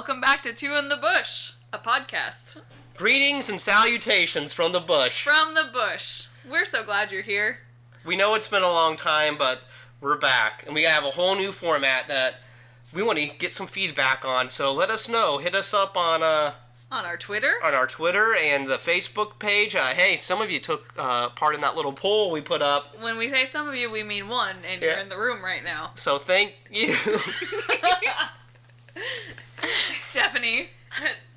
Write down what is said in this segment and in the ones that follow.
Welcome back to Two in the Bush, a podcast. Greetings and salutations from the bush. From the bush. We're so glad you're here. We know it's been a long time, but we're back. And we have a whole new format that we want to get some feedback on. So let us know. Hit us up on our Twitter. On our Twitter and the Facebook page. Hey, some of you took part in that little poll we put up. When we say some of you, we mean one, and you're in the room right now. So thank you. Stephanie.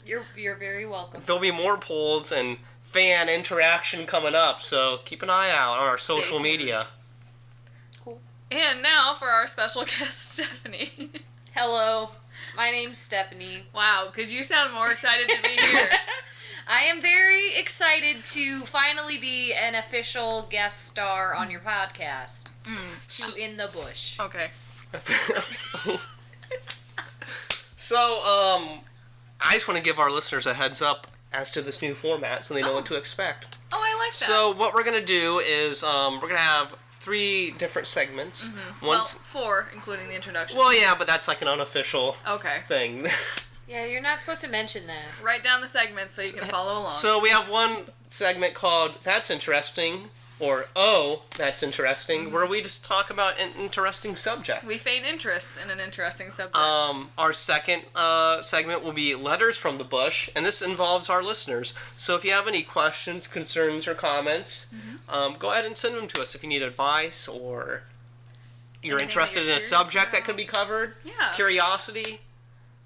You're very welcome. There'll be more polls and fan interaction coming up, so keep an eye out on our social media. Cool. And now for our special guest, Stephanie. Hello, my name's Stephanie. Wow, could you sound more excited to be here? I am very excited to finally be an official guest star on your podcast. Two in the Bush. Okay. So, I just want to give our listeners a heads up as to this new format so they know what to expect. Oh, I like that. So, what we're going to do is we're going to have 3 different segments. Mm-hmm. Well, 4, including the introduction. Well, yeah, but that's like an unofficial thing. Yeah, you're not supposed to mention that. Write down the segments so you can follow along. So, we have one segment called That's Interesting, or Oh, That's Interesting, where we just talk about an interesting subject. We feign interest in an interesting subject. Our second segment will be Letters from the Bush, and this involves our listeners. So if you have any questions, concerns, or comments, go ahead and send them to us if you need advice or you're interested in a subject that could be covered. Yeah. Curiosity.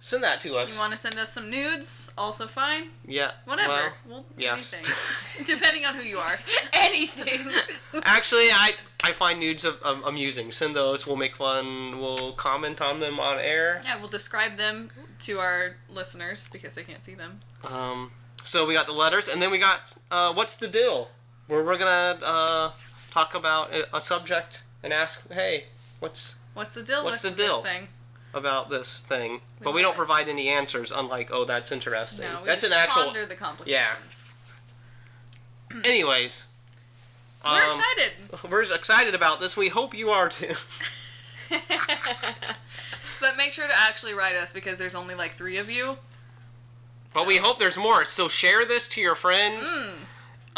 Send that to us. You want to send us some nudes? Also fine. Yeah. Whatever. Well, yes. Anything. Depending on who you are. Anything. Actually, I find nudes amusing. Send those. We'll make fun. We'll comment on them on air. Yeah, we'll describe them to our listeners because they can't see them. So we got the letters, and then we got What's the Dill? Where we're going to talk about a subject and ask, hey, what's the deal with this thing? About this thing, but we don't provide any answers. Unlike, oh, that's interesting. No, we that's just an actual ponder the complications. Yeah. Anyways, we're excited. We're excited about this. We hope you are too. But make sure to actually write us because there's only like 3 of you. But we hope there's more. So share this to your friends.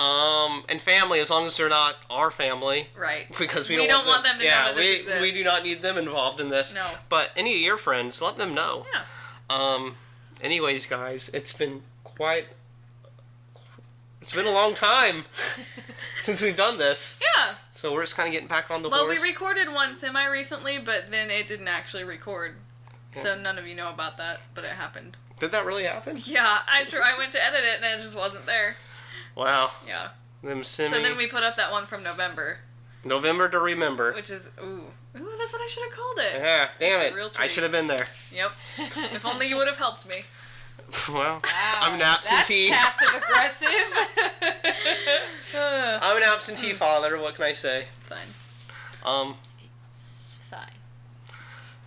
And family, as long as they're not our family. Right. Because we don't want them to know that this exists. We do not need them involved in this. No. But any of your friends, let them know. Yeah. Anyways, guys, it's been a long time since we've done this. Yeah. So we're just kind of getting back on the horse. Well, we recorded one semi-recently, but then it didn't actually record. Yeah. So none of you know about that, but it happened. Did that really happen? Yeah. I went to edit it and it just wasn't there. Wow. Yeah. So then we put up that one from November. November to remember. Which is, ooh, that's what I should have called it. Yeah, damn it. A real treat. I should have been there. Yep. If only you would have helped me. Well, I'm an absentee. That's passive aggressive. I'm an absentee father. What can I say? It's fine. It's fine.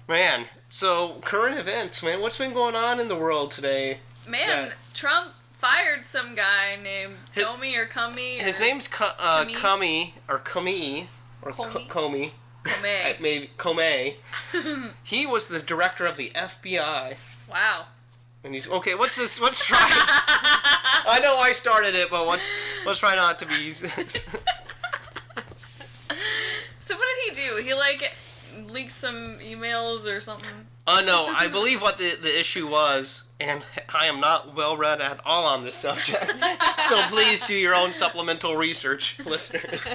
Man, so current events, man. What's been going on in the world today? Man, Trump fired some guy named Comey or Cummy. His name's Comey or Comey or Comey. Comey. Maybe Comey. He was the director of the FBI. Wow. And he's okay. What's this? Let's try. I know I started it, but let's try not to be. So what did he do? He leaked some emails or something. No, I believe what the issue was, and I am not well read at all on this subject. So please do your own supplemental research, listeners.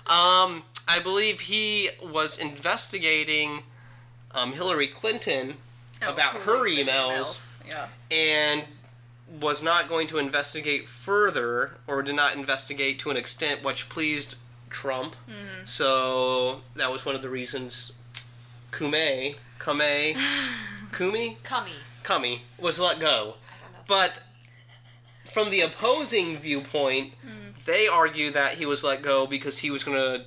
I believe he was investigating Hillary Clinton about her emails. Yeah. And was not going to investigate further, or did not investigate to an extent which pleased Trump. Mm-hmm. So that was one of the reasons Comey was let go. I don't know. But from the opposing viewpoint, they argue that he was let go because he was going to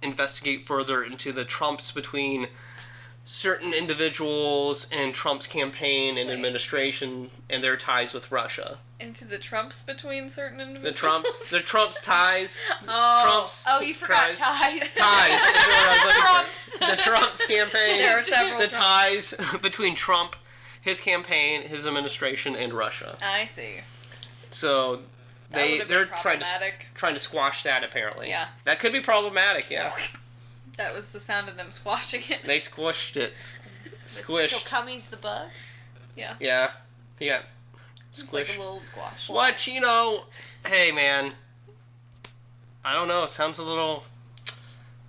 investigate further into the Trumps between certain individuals and Trump's campaign and administration and their ties with Russia. Into the Trumps between certain individuals? The Trump's ties. You forgot ties. Ties. Trumps. The Trump's campaign. There are several The Trumps. ties between Trump, his campaign, his administration, and Russia. I see. So they're trying to squash that apparently. Yeah. That could be problematic. Yeah. That was the sound of them squashing it. They squished it. Squished. So Cummy's the bug? Yeah. Yeah. He got It's squished. like a little squash. What, hey man, I don't know, it sounds a little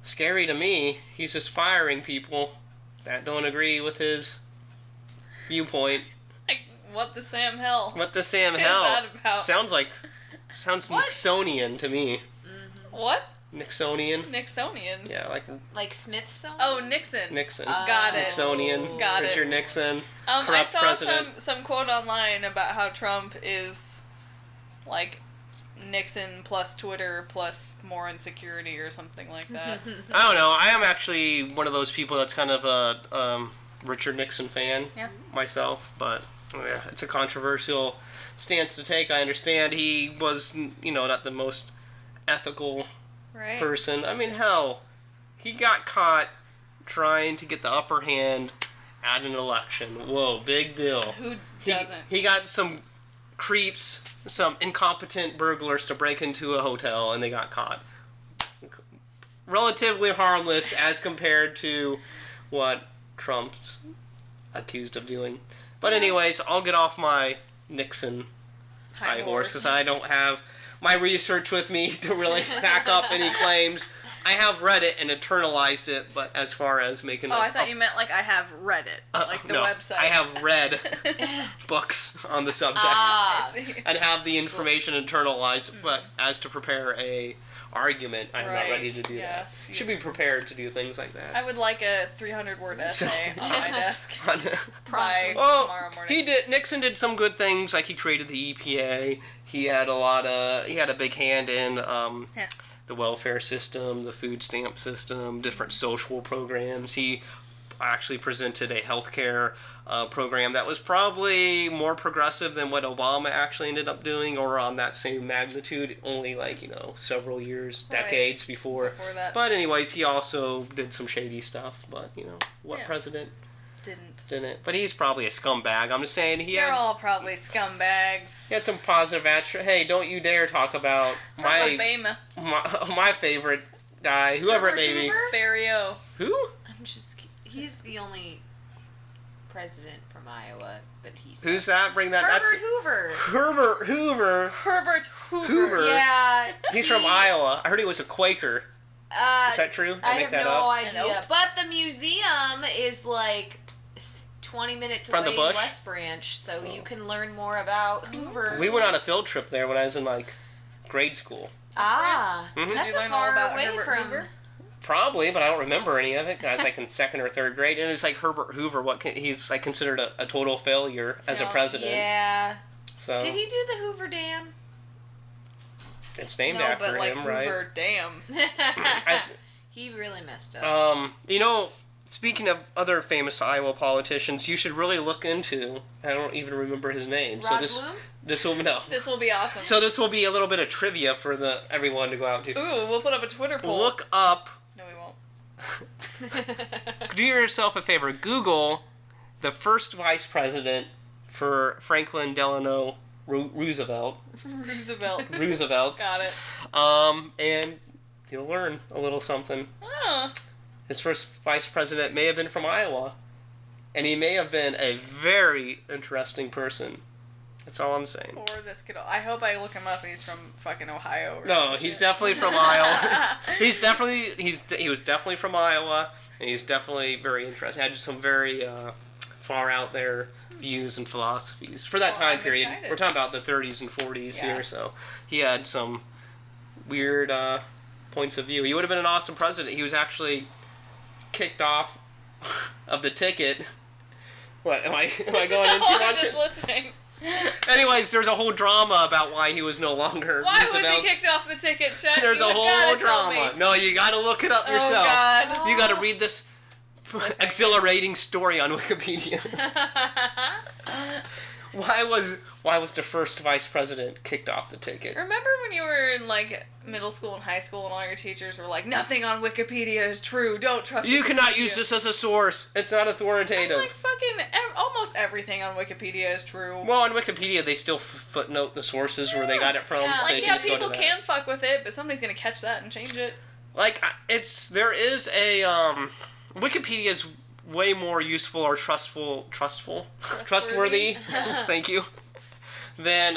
scary to me. He's just firing people that don't agree with his viewpoint. Like, what the Sam hell? What the Sam What is hell? that about? Sounds What? Nixonian to me. What? Nixonian? Nixonian. Yeah, Like Smithsonian? Oh, Nixon. Nixon. Got it. Nixonian. Got it. Richard Nixon. I Corrupt saw president. some quote online about how Trump is like Nixon plus Twitter plus more insecurity or something like that. I don't know. I am actually one of those people that's kind of a Richard Nixon fan myself, but yeah, it's a controversial stance to take. I understand he was, not the most ethical person. I mean, hell, he got caught trying to get the upper hand at an election. Whoa, big deal. Who doesn't? He got some creeps, some incompetent burglars to break into a hotel, and they got caught. Relatively harmless as compared to what Trump's accused of doing. But anyways, I'll get off my Nixon high horse because I don't have my research with me to really back up any claims. I have read it and internalized it, but as far as making I thought you meant like I have read it, like the website. I have read books on the subject I see. and have the information internalized, but as to prepare a argument, I'm not ready to do that. Should be prepared to do things like that. I would like a 300-word essay on my desk by tomorrow morning. Nixon did some good things, like he created the EPA. He had a big hand in the welfare system, the food stamp system, different social programs. He actually presented a healthcare program that was probably more progressive than what Obama actually ended up doing, or on that same magnitude, only several years, decades before that. But anyways, he also did some shady stuff, but what president didn't? But he's probably a scumbag. I'm just saying They're all probably scumbags. He had some positive Hey, don't you dare talk about my favorite guy, whoever it may be. Barrio. Who? He's the only president from Iowa, but he's... Who's that? Bring that... Herbert Hoover. Herbert Hoover. Yeah. He's from Iowa. I heard he was a Quaker. Is that true? I have no idea. But the museum is 20 minutes away in West Branch, so you can learn more about Hoover. We went on a field trip there when I was in grade school. That's Did you learn far all about away Herbert from... Hoover? Probably, but I don't remember any of it. I was in second or third grade, and it's Herbert Hoover. He's considered a total failure as a president. Yeah. So did he do the Hoover Dam? It's named after him, Hoover right? Hoover Dam. He really messed up. Speaking of other famous Iowa politicians, you should really look into. I don't even remember his name. Rod Bloom? This will be awesome. So this will be a little bit of trivia for everyone to go out to. Ooh, we'll put up a Twitter poll. Look up. No, we won't. Do yourself a favor. Google the first vice president for Franklin Delano Roosevelt. Roosevelt. Got it. And you'll learn a little something. Oh. His first vice president may have been from Iowa. And he may have been a very interesting person. That's all I'm saying. Or this kid. I hope I look him up and he's from fucking Ohio. No, he's definitely from Iowa. He was definitely from Iowa, and he's definitely very interesting. Had some very far out there views and philosophies for that time period. Excited. We're talking about the 30s and 40s here, so he had some weird points of view. He would have been an awesome president. He was actually kicked off of the ticket. What am I going into? I'm just listening. Anyways, there's a whole drama about why he was no longer. Why was he kicked off the ticket, Chet? There's a whole drama. No, you gotta look it up yourself. Oh, God. You gotta read this exhilarating story on Wikipedia. Why Why was the first vice president kicked off the ticket? Remember when you were in, like, middle school and high school and all your teachers were like, nothing on Wikipedia is true, don't trust You Wikipedia. cannot use this as a source. It's not authoritative. I'm like, fucking, almost everything on Wikipedia is true. Well, on Wikipedia, they still footnote the sources where they got it from. Yeah. So you Like, can yeah, just go to people that. can fuck with it, but somebody's gonna catch that and change it. Like, there is a, Wikipedia is way more useful or trustworthy, thank you, than,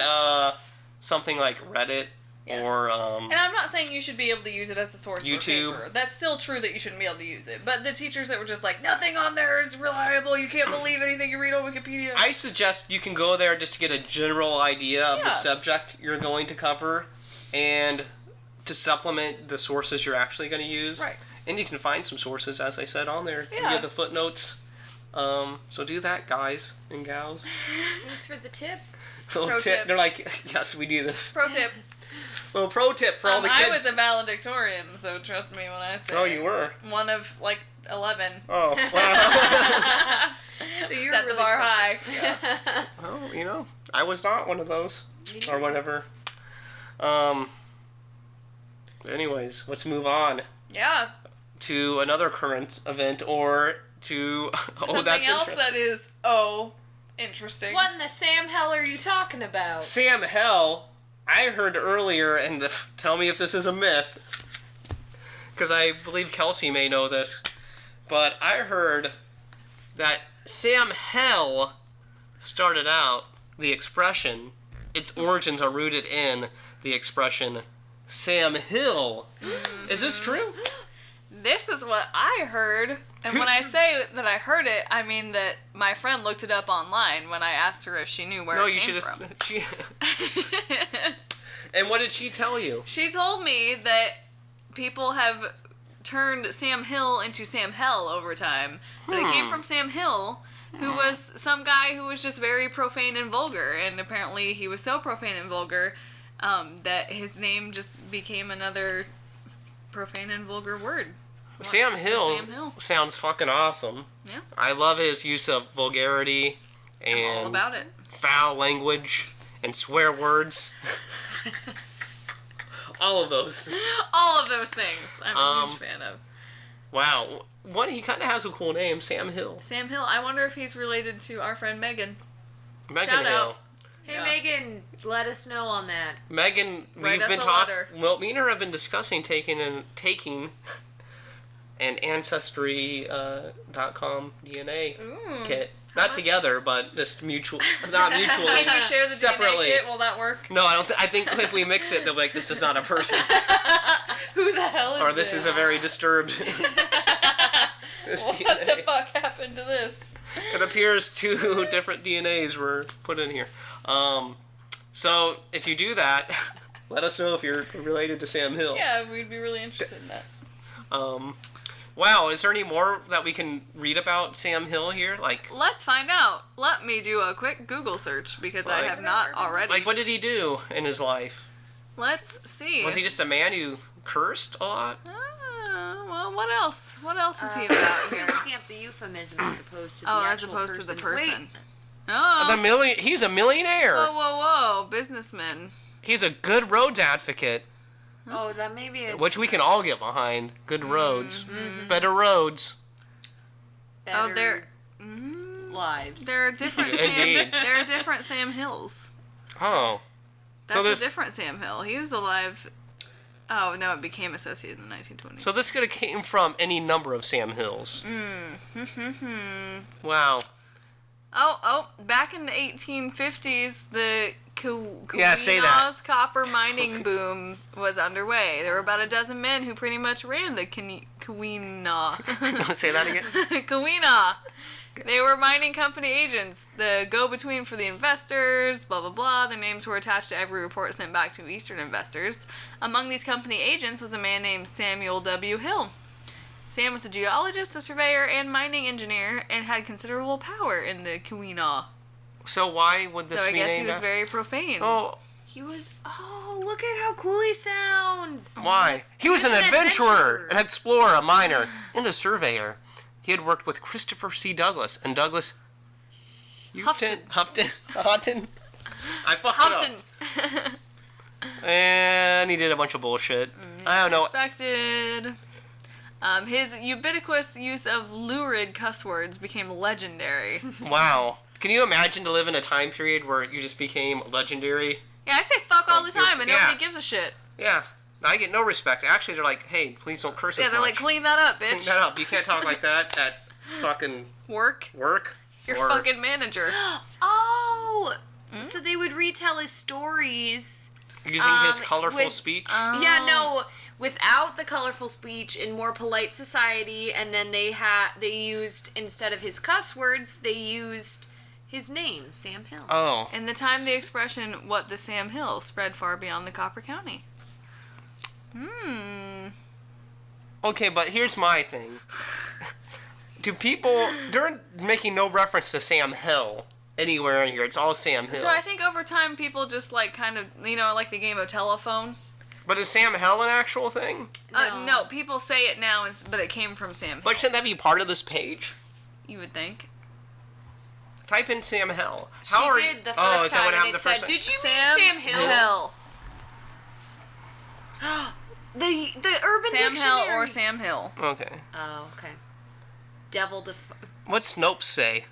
something like Reddit. Yes. Or, And I'm not saying you should be able to use it as a source YouTube. for paper. That's still true that you shouldn't be able to use it. But the teachers that were just like, nothing on there is reliable, you can't believe anything you read on Wikipedia. I suggest you can go there just to get a general idea of the Yeah. subject you're going to cover, and to supplement the sources you're actually going to use. Right. And you can find some sources, as I said, on there. Yeah. Via the footnotes. So do that, guys and gals. Thanks for the tip. Little Pro tip. They're like, yes, we do this. Pro tip. Little pro tip for all the kids. I was a valedictorian, so trust me when I say. Oh, you were? One of, like, 11. Oh, wow. So you're Set really the bar special. high. Yeah. Well, you know, I was not one of those. Or whatever. Anyways, let's move on Yeah. to another current event, or to... Something that's else interesting. that is, interesting. What in the Sam hell are you talking about? Sam Hell, I heard earlier, and tell me if this is a myth, because I believe Kelsey may know this, but I heard that Sam Hell started out, the expression, its origins are rooted in the expression Sam Hill. Is this true? This is what I heard. And when I say that I heard it, I mean that my friend looked it up online when I asked her if she knew where it came from. And what did she tell you? She told me that people have turned Sam Hill into Sam Hell over time. But it came from Sam Hill, who was some guy who was just very profane and vulgar. And apparently he was so profane and vulgar that his name just became another profane and vulgar word. Sam Hill, Sam Hill. sounds fucking awesome. Yeah. I love his use of vulgarity and All about it. foul language and swear words. All of those. All of those things I'm a huge fan of. Wow. He kind of has a cool name, Sam Hill. Sam Hill, I wonder if he's related to our friend Megan. Megan Shout Hill. out. Hey, Yeah. Megan, let us know on that. Megan, Write we've us been a talking. letter. Well, me and her have been discussing taking an Ancestry.com DNA Ooh. kit. Not much? together, but just not mutually. Can you share the Separately. DNA kit? Will that work? No, I don't. I think if we mix it, they'll be like, "This is not a person," Who the hell is or "This is a very disturbed." This What DNA. the fuck happened to this? It appears 2 different DNAs were put in here. So if you do that, let us know if you're related to Sam Hill. Yeah, we'd be really interested in that. Wow, is there any more that we can read about Sam Hill here? Let's find out. Let me do a quick Google search because I Like- have not already. what did he do in his life? Let's see. Was he just a man who cursed a lot? Well, what else? What else is he about here? Looking up the euphemism as opposed to the Oh, as actual opposed person. to the person. Wait, Oh. He's a millionaire. Whoa. Businessman. He's a good roads advocate, oh, that maybe is which we can all get behind. Good roads. Mm-hmm. Better roads. better Oh, there lives. are different Indeed. There are different Sam Hills. Oh. That's this- a different Sam Hill. He was alive. Oh no, it became associated in the 1920s. So this could have came from any number of Sam Hills. Wow. Back in the 1850s, the Yeah, say that. Keweenaw's copper mining boom was underway. There were about a dozen men who pretty much ran the Keweenaw. Say that again. Keweenaw. They were mining company agents, the go-between for the investors, blah, blah, blah. Their names were attached to every report sent back to Eastern investors. Among these company agents was a man named Samuel W. Hill. Sam was a geologist, a surveyor, and mining engineer, and had considerable power in the Keweenaw. So why would this So I be guess he named was after- very profane. Oh, He was. Oh, look at how cool he sounds. why? He was an an adventurer, adventurer. an explorer, a miner, and a surveyor. He had worked with Christopher C. Douglas and Douglas Houghton. Houghton. I fucked Hampton. it up. And he did a bunch of bullshit. I don't know. Respected. His ubiquitous use of lurid cuss words became legendary. Wow. Can you imagine to live in a time period where you just became legendary? Yeah, I say fuck all the time, and Yeah. nobody gives a shit. Yeah. I get no respect. Actually, they're like, hey, please don't curse as Yeah, they're much. like, clean that up, bitch. Clean that up. You can't talk like that at fucking Work. work. Your or fucking manager. Oh, so they would retell his stories. using his colorful with- speech. Yeah, no, without the colorful speech in more polite society, and then they used, instead of his cuss words, they used his name, Sam Hill. Oh. In the time, the expression "what the Sam Hill" spread far beyond the Copper County. Okay, but here's my thing. Do people... They're making no reference to Sam Hill anywhere in here. It's all Sam Hill. So I think over time, people just like kind of, like the game of telephone. But is Sam Hill an actual thing? No, people say it now, but it came from Sam Hill. But shouldn't that be part of this page? You would think. Type in Sam Hill. She did the first is that time, what and happened it the said, first time? "Did you mean Sam Hill?" The Urban Sam Dictionary. Hill or Sam Hill. Okay. Oh, okay. Devil What's Snopes say?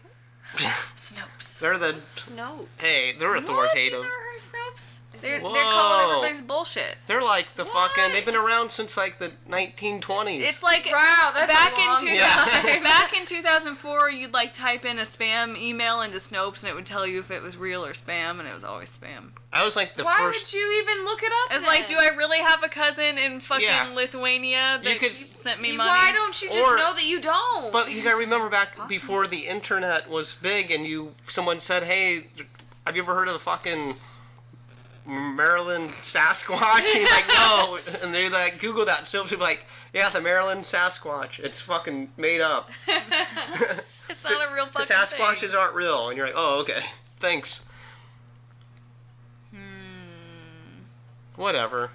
Snopes. They're the... Snopes. Hey, they're What? authoritative. You never heard of Snopes? They're Whoa. calling everybody's bullshit. They're like the What? fucking... They've been around since like the 1920s. It's like Wow, that's back a long in time. back in 2004, you'd like type in a spam email into Snopes, and it would tell you if it was real or spam, and it was always spam. I was like the Why first... would you even look it up? It's then? like, do I really have a cousin in fucking Yeah. Lithuania that You could- sent me money? Why don't you just Or- know that you don't? But you gotta remember back before the internet was big, and someone said, "Hey, have you ever heard of the fucking Maryland Sasquatch?" And you're like, "No," and they like Google that, and still be like, "Yeah, the Maryland Sasquatch. It's fucking made up. It's not a real The fucking Sasquatches thing. aren't real." And you're like, "Oh, okay, thanks." Whatever.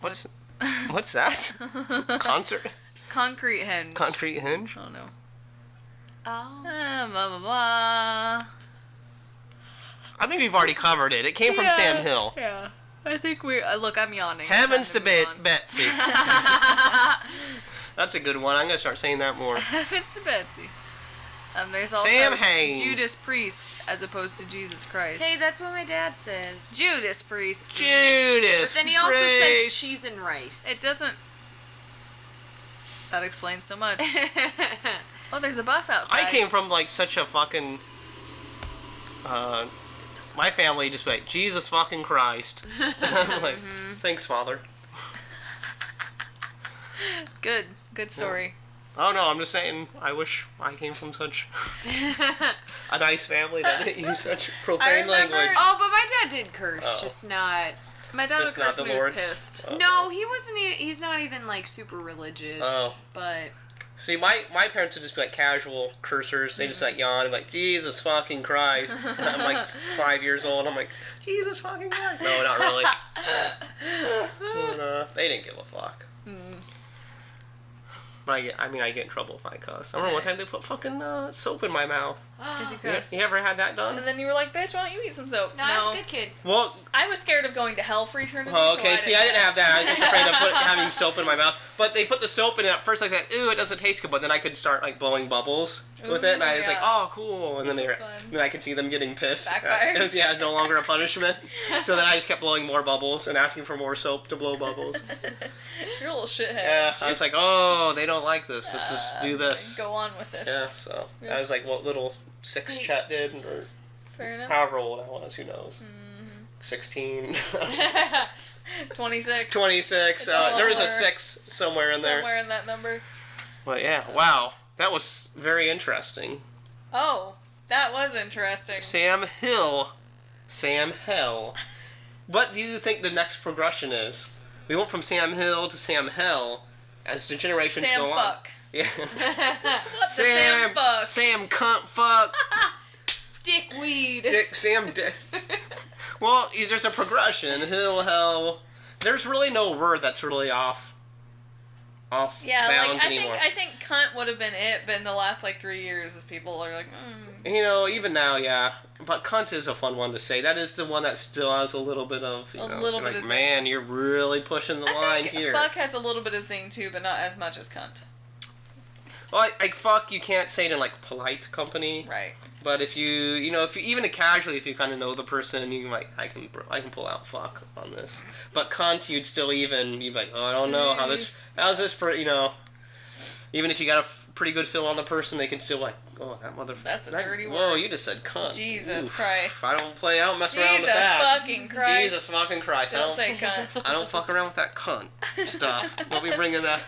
What's that? Concert? Concrete hinge. Concrete hinge? Oh no. Oh. Blah blah blah. I think we've already covered it. It came from Sam Hill. Yeah. I think we look. I'm yawning. Heavens to It's time move on. Betsy. That's a good one. I'm gonna start saying that more. Heavens to Betsy. There's also Sam Hain. Judas Priest as opposed to Jesus Christ. Hey, that's what my dad says. Judas Priest. Judas. But then he also says Priest. cheese and rice. It doesn't. That explains so much. Oh, there's a bus outside. I came from like such a fucking. My family just be like, Jesus fucking Christ. I'm like, thanks, Father. Good story. Oh no, I'm just saying. I wish I came from such a nice family that didn't use such profane remember- language. Oh, but my dad did curse, Oh. just not. My dad would It's not curse the when he was Lord's. pissed. Oh. No, he wasn't. He's not even like super religious. Oh. But See, my parents would just be like casual cursors. They just like yawn and be like, Jesus fucking Christ. And I'm like 5 years old. I'm like, Jesus fucking Christ. No, not really. And, they didn't give a fuck. But I get in trouble if I cuss. I remember one time they put fucking soap in my mouth. Because you You, cursed. you ever had that And done? then you were like, bitch, why don't you eat some soap? no, I was a good kid. Well, I was scared of going to hell for eternity. oh, so okay. See, I didn't have cuss. that. I was just afraid of having soap in my mouth. But they put the soap in it. At first, I said, "Ooh, it doesn't taste good." But then I could start like blowing bubbles with it, and I was like, yeah. "Oh, cool!" And then This they is were, fun. then I could see them getting pissed. Backfired. It was no longer a punishment. So then I just kept blowing more bubbles and asking for more soap to blow bubbles. You're a little shithead. Yeah, aren't you? I was like, "Oh, they don't like this. Let's just do this." Go on with this. Yeah. So that was like what little 6 Chet did, or Fair enough. however old I was. Who knows? 16, 26. 26. all There was a over. 6 somewhere in there. Somewhere in that number. But yeah, wow, that was very interesting. Oh, that was interesting. Sam Hill. What do you think the next progression is? We went from Sam Hill to Sam Hell as the generations Sam go on. fuck. Yeah. Sam fuck. Sam cunt fuck. Dickweed. Sam Dick. Well, there's a progression. Hill, Hell. There's really no word that's really off. off Yeah, bounds like anymore. I think cunt would have been it, but in the last like 3 years, as people are like, You know, even now, yeah. But cunt is a fun one to say. That is the one that still has a little bit of, you know, little bit like, of zing. man, you're really pushing the line think here. fuck has a little bit of zing too, but not as much as cunt. Well, like fuck, you can't say it in like polite company. Right. But if you know, if you even casually, if you kind of know the person, you can like, I can pull out fuck on this. But cunt, you'd be like, oh, I don't know how's this, you know, even if you got a pretty good feel on the person, they can still like, oh, that motherfucker. That's a dirty word. Whoa, you just said cunt. Jesus Oof. Christ. I don't mess around with that. Jesus fucking Christ. Jesus fucking Christ. Don't say cunt. I don't fuck around with that cunt stuff. Don't be bringing that.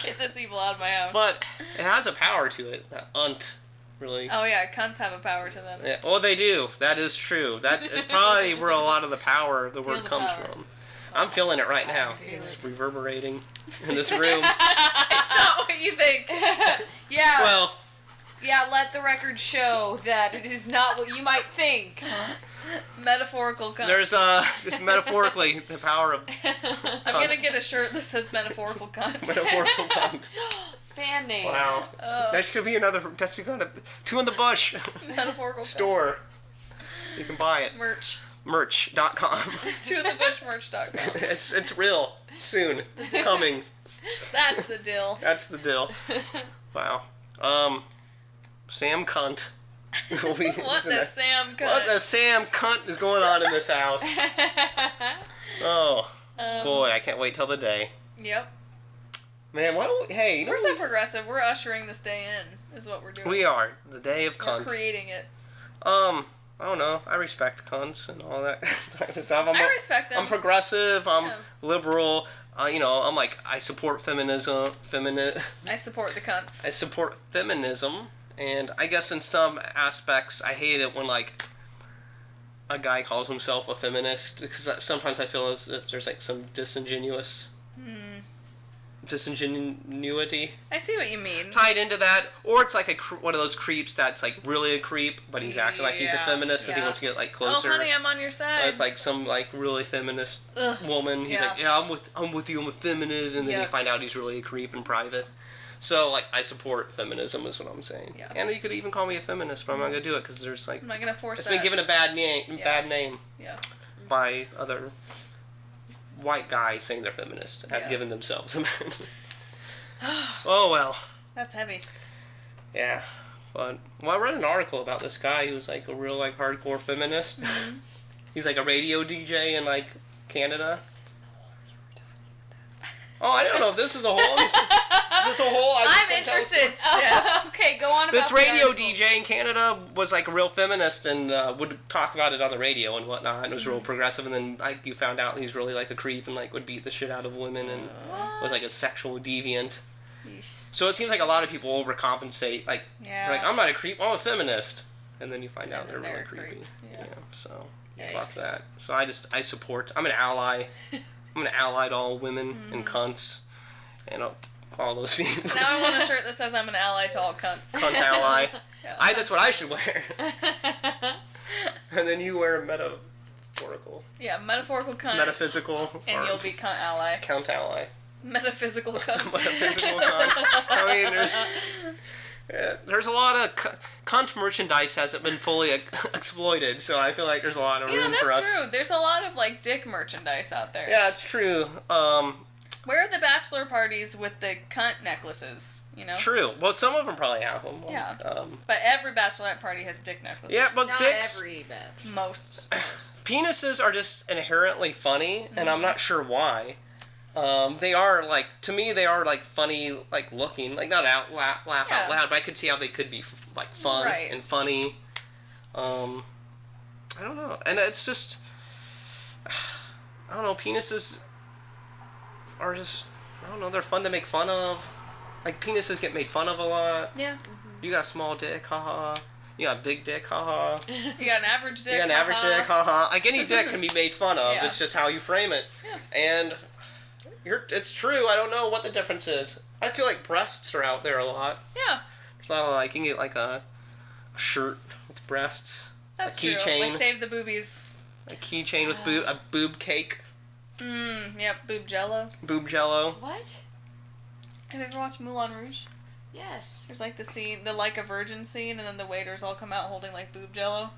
Get this evil out of my house. But it has a power to it. That unt, really. Oh yeah, cunts have a power to them. Yeah. Oh, they do. That is true. That is probably where a lot of the power of the word the comes power. from. I'm feeling it right now. feel It's it. reverberating in this room. It's not what you think. Yeah. Well, Yeah, let the record show that it is not what you might think. Metaphorical cunt. there's just metaphorically the power of I'm gonna get a shirt that says metaphorical cunt. metaphorical cunt. Band name. Wow. That could be another. That's going to Two in the Bush Metaphorical store. You can buy it. cunt. Merch. Merch.com. TwoInTheBushMerch.com. It's real. Soon. Coming. That's the deal. That's the deal. Wow. Sam Cunt. will be- What the Sam cunt? What the Sam Cunt is going on in this house? Oh. Boy, I can't wait till the day. Yep. Man, why don't we... Hey, you know We're so progressive. We're ushering this day in, is what we're doing. we are. The day of We're cunt. creating it. I don't know. I respect cunts and all that type of stuff. I respect them. I'm progressive. I'm Yeah. liberal. You know, I'm like, I support feminism. I support the cunts. I support feminism. And I guess in some aspects, I hate it when, like, a guy calls himself a feminist. Because sometimes I feel as if there's, like, some disingenuity I see what you mean. tied into that, or it's like one of those creeps that's like really a creep, but he's acting like he's a Yeah, feminist because he yeah. wants to get like Oh, closer honey, I'm on your side. with like some like really feminist Ugh, woman. He's yeah. like, yeah, I'm with you, I'm a feminist, and then you Yuck. find out he's really a creep in private. So like, I support feminism is what I'm saying. Yeah. And you could even call me a feminist, but I'm not gonna do it because there's like I'm not gonna force it's that. been given a bad name Yeah. by other white guys saying they're feminist, have Yeah. given themselves a oh well. That's heavy. Yeah, but I read an article about this guy who's like a real like hardcore feminist. Mm-hmm. He's like a radio DJ in like Canada. Oh, I don't know if this is a whole. Is this a whole? I'm interested, Steph. Okay, go on about This the radio article. DJ in Canada was like a real feminist and would talk about it on the radio and whatnot, and was real progressive. And then like you found out he's really like a creep and like would beat the shit out of women and was like a sexual deviant. So it seems like a lot of people overcompensate. Like, Yeah. they're like, I'm not a creep, I'm a feminist. And then you find out And they're then really they're a creepy. creep. Yeah. So, Yikes. fuck that. So I support, I'm an ally. I'm an ally to all women and cunts. And all those people. Now I want a shirt that says I'm an ally to all cunts. Cunt ally. Yeah. That's what I should wear. And then you wear a metaphorical, Yeah, metaphorical cunt. metaphysical, and or you'll be cunt ally. count ally. Metaphysical cunt. Metaphysical cunt. I mean, there's a lot of cunt merchandise hasn't been fully exploited, so I feel like there's a lot of Yeah, room for us. that's true. There's a lot of like dick merchandise out there. Yeah, it's true. Where are the bachelor parties with the cunt necklaces? You know. True. Well, some of them probably have them. Yeah. But every bachelorette party has dick necklaces. Yeah, but Not dicks, every bitch. Most. penises are just inherently funny, and I'm not sure why. They are like, to me, they are like funny, like looking, like not laugh Yeah. out loud, but I could see how they could be like fun Right. and funny. I don't know, and it's just, I don't know, penises are just, I don't know, they're fun to make fun of. Like, penises get made fun of a lot. Yeah. You got a small dick, haha. You got a big dick, haha. You got an average dick. You got an average haha. dick, haha. Like, any dick can be made fun of. Yeah. It's just how you frame it. Yeah. And it's true. I don't know what the difference is. I feel like breasts are out there a lot. Yeah. There's a lot of, like, you can get, like, a shirt with breasts. That's A true. keychain. Like save the boobies. A keychain with a boob cake. Yep, boob jello. Boob jello. What? Have you ever watched Moulin Rouge? Yes. There's like the scene, the like a virgin scene, and then the waiters all come out holding like boob jello.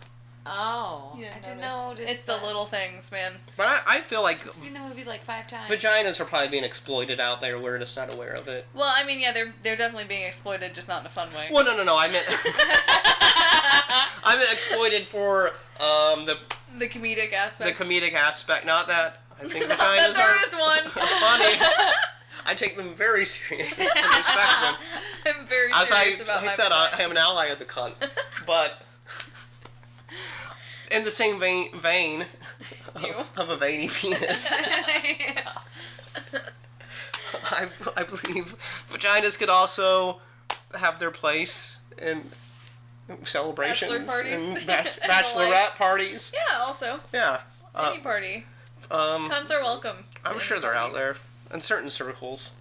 Oh. You I didn't didn't notice. notice. It's the little things, man. But I feel like I've seen the movie like 5 times. vaginas are probably being exploited out there. We're just not aware of it. Well, I mean, yeah, they're definitely being exploited, just not in a fun way. Well, no. I meant I meant exploited for The comedic aspect. the comedic aspect. Not that I think Not vaginas that are there is one. funny. I take them very seriously and respect them. I'm very As serious about I my said, I vaginas. am an ally of the cunt. But in the same vein of a veiny penis, I believe vaginas could also have their place in celebrations Bachelor parties. and And the bachelorette parties. Yeah, also. Yeah. Any party. Um, Cunts are welcome. to I'm sure any they're party. out there. In certain circles.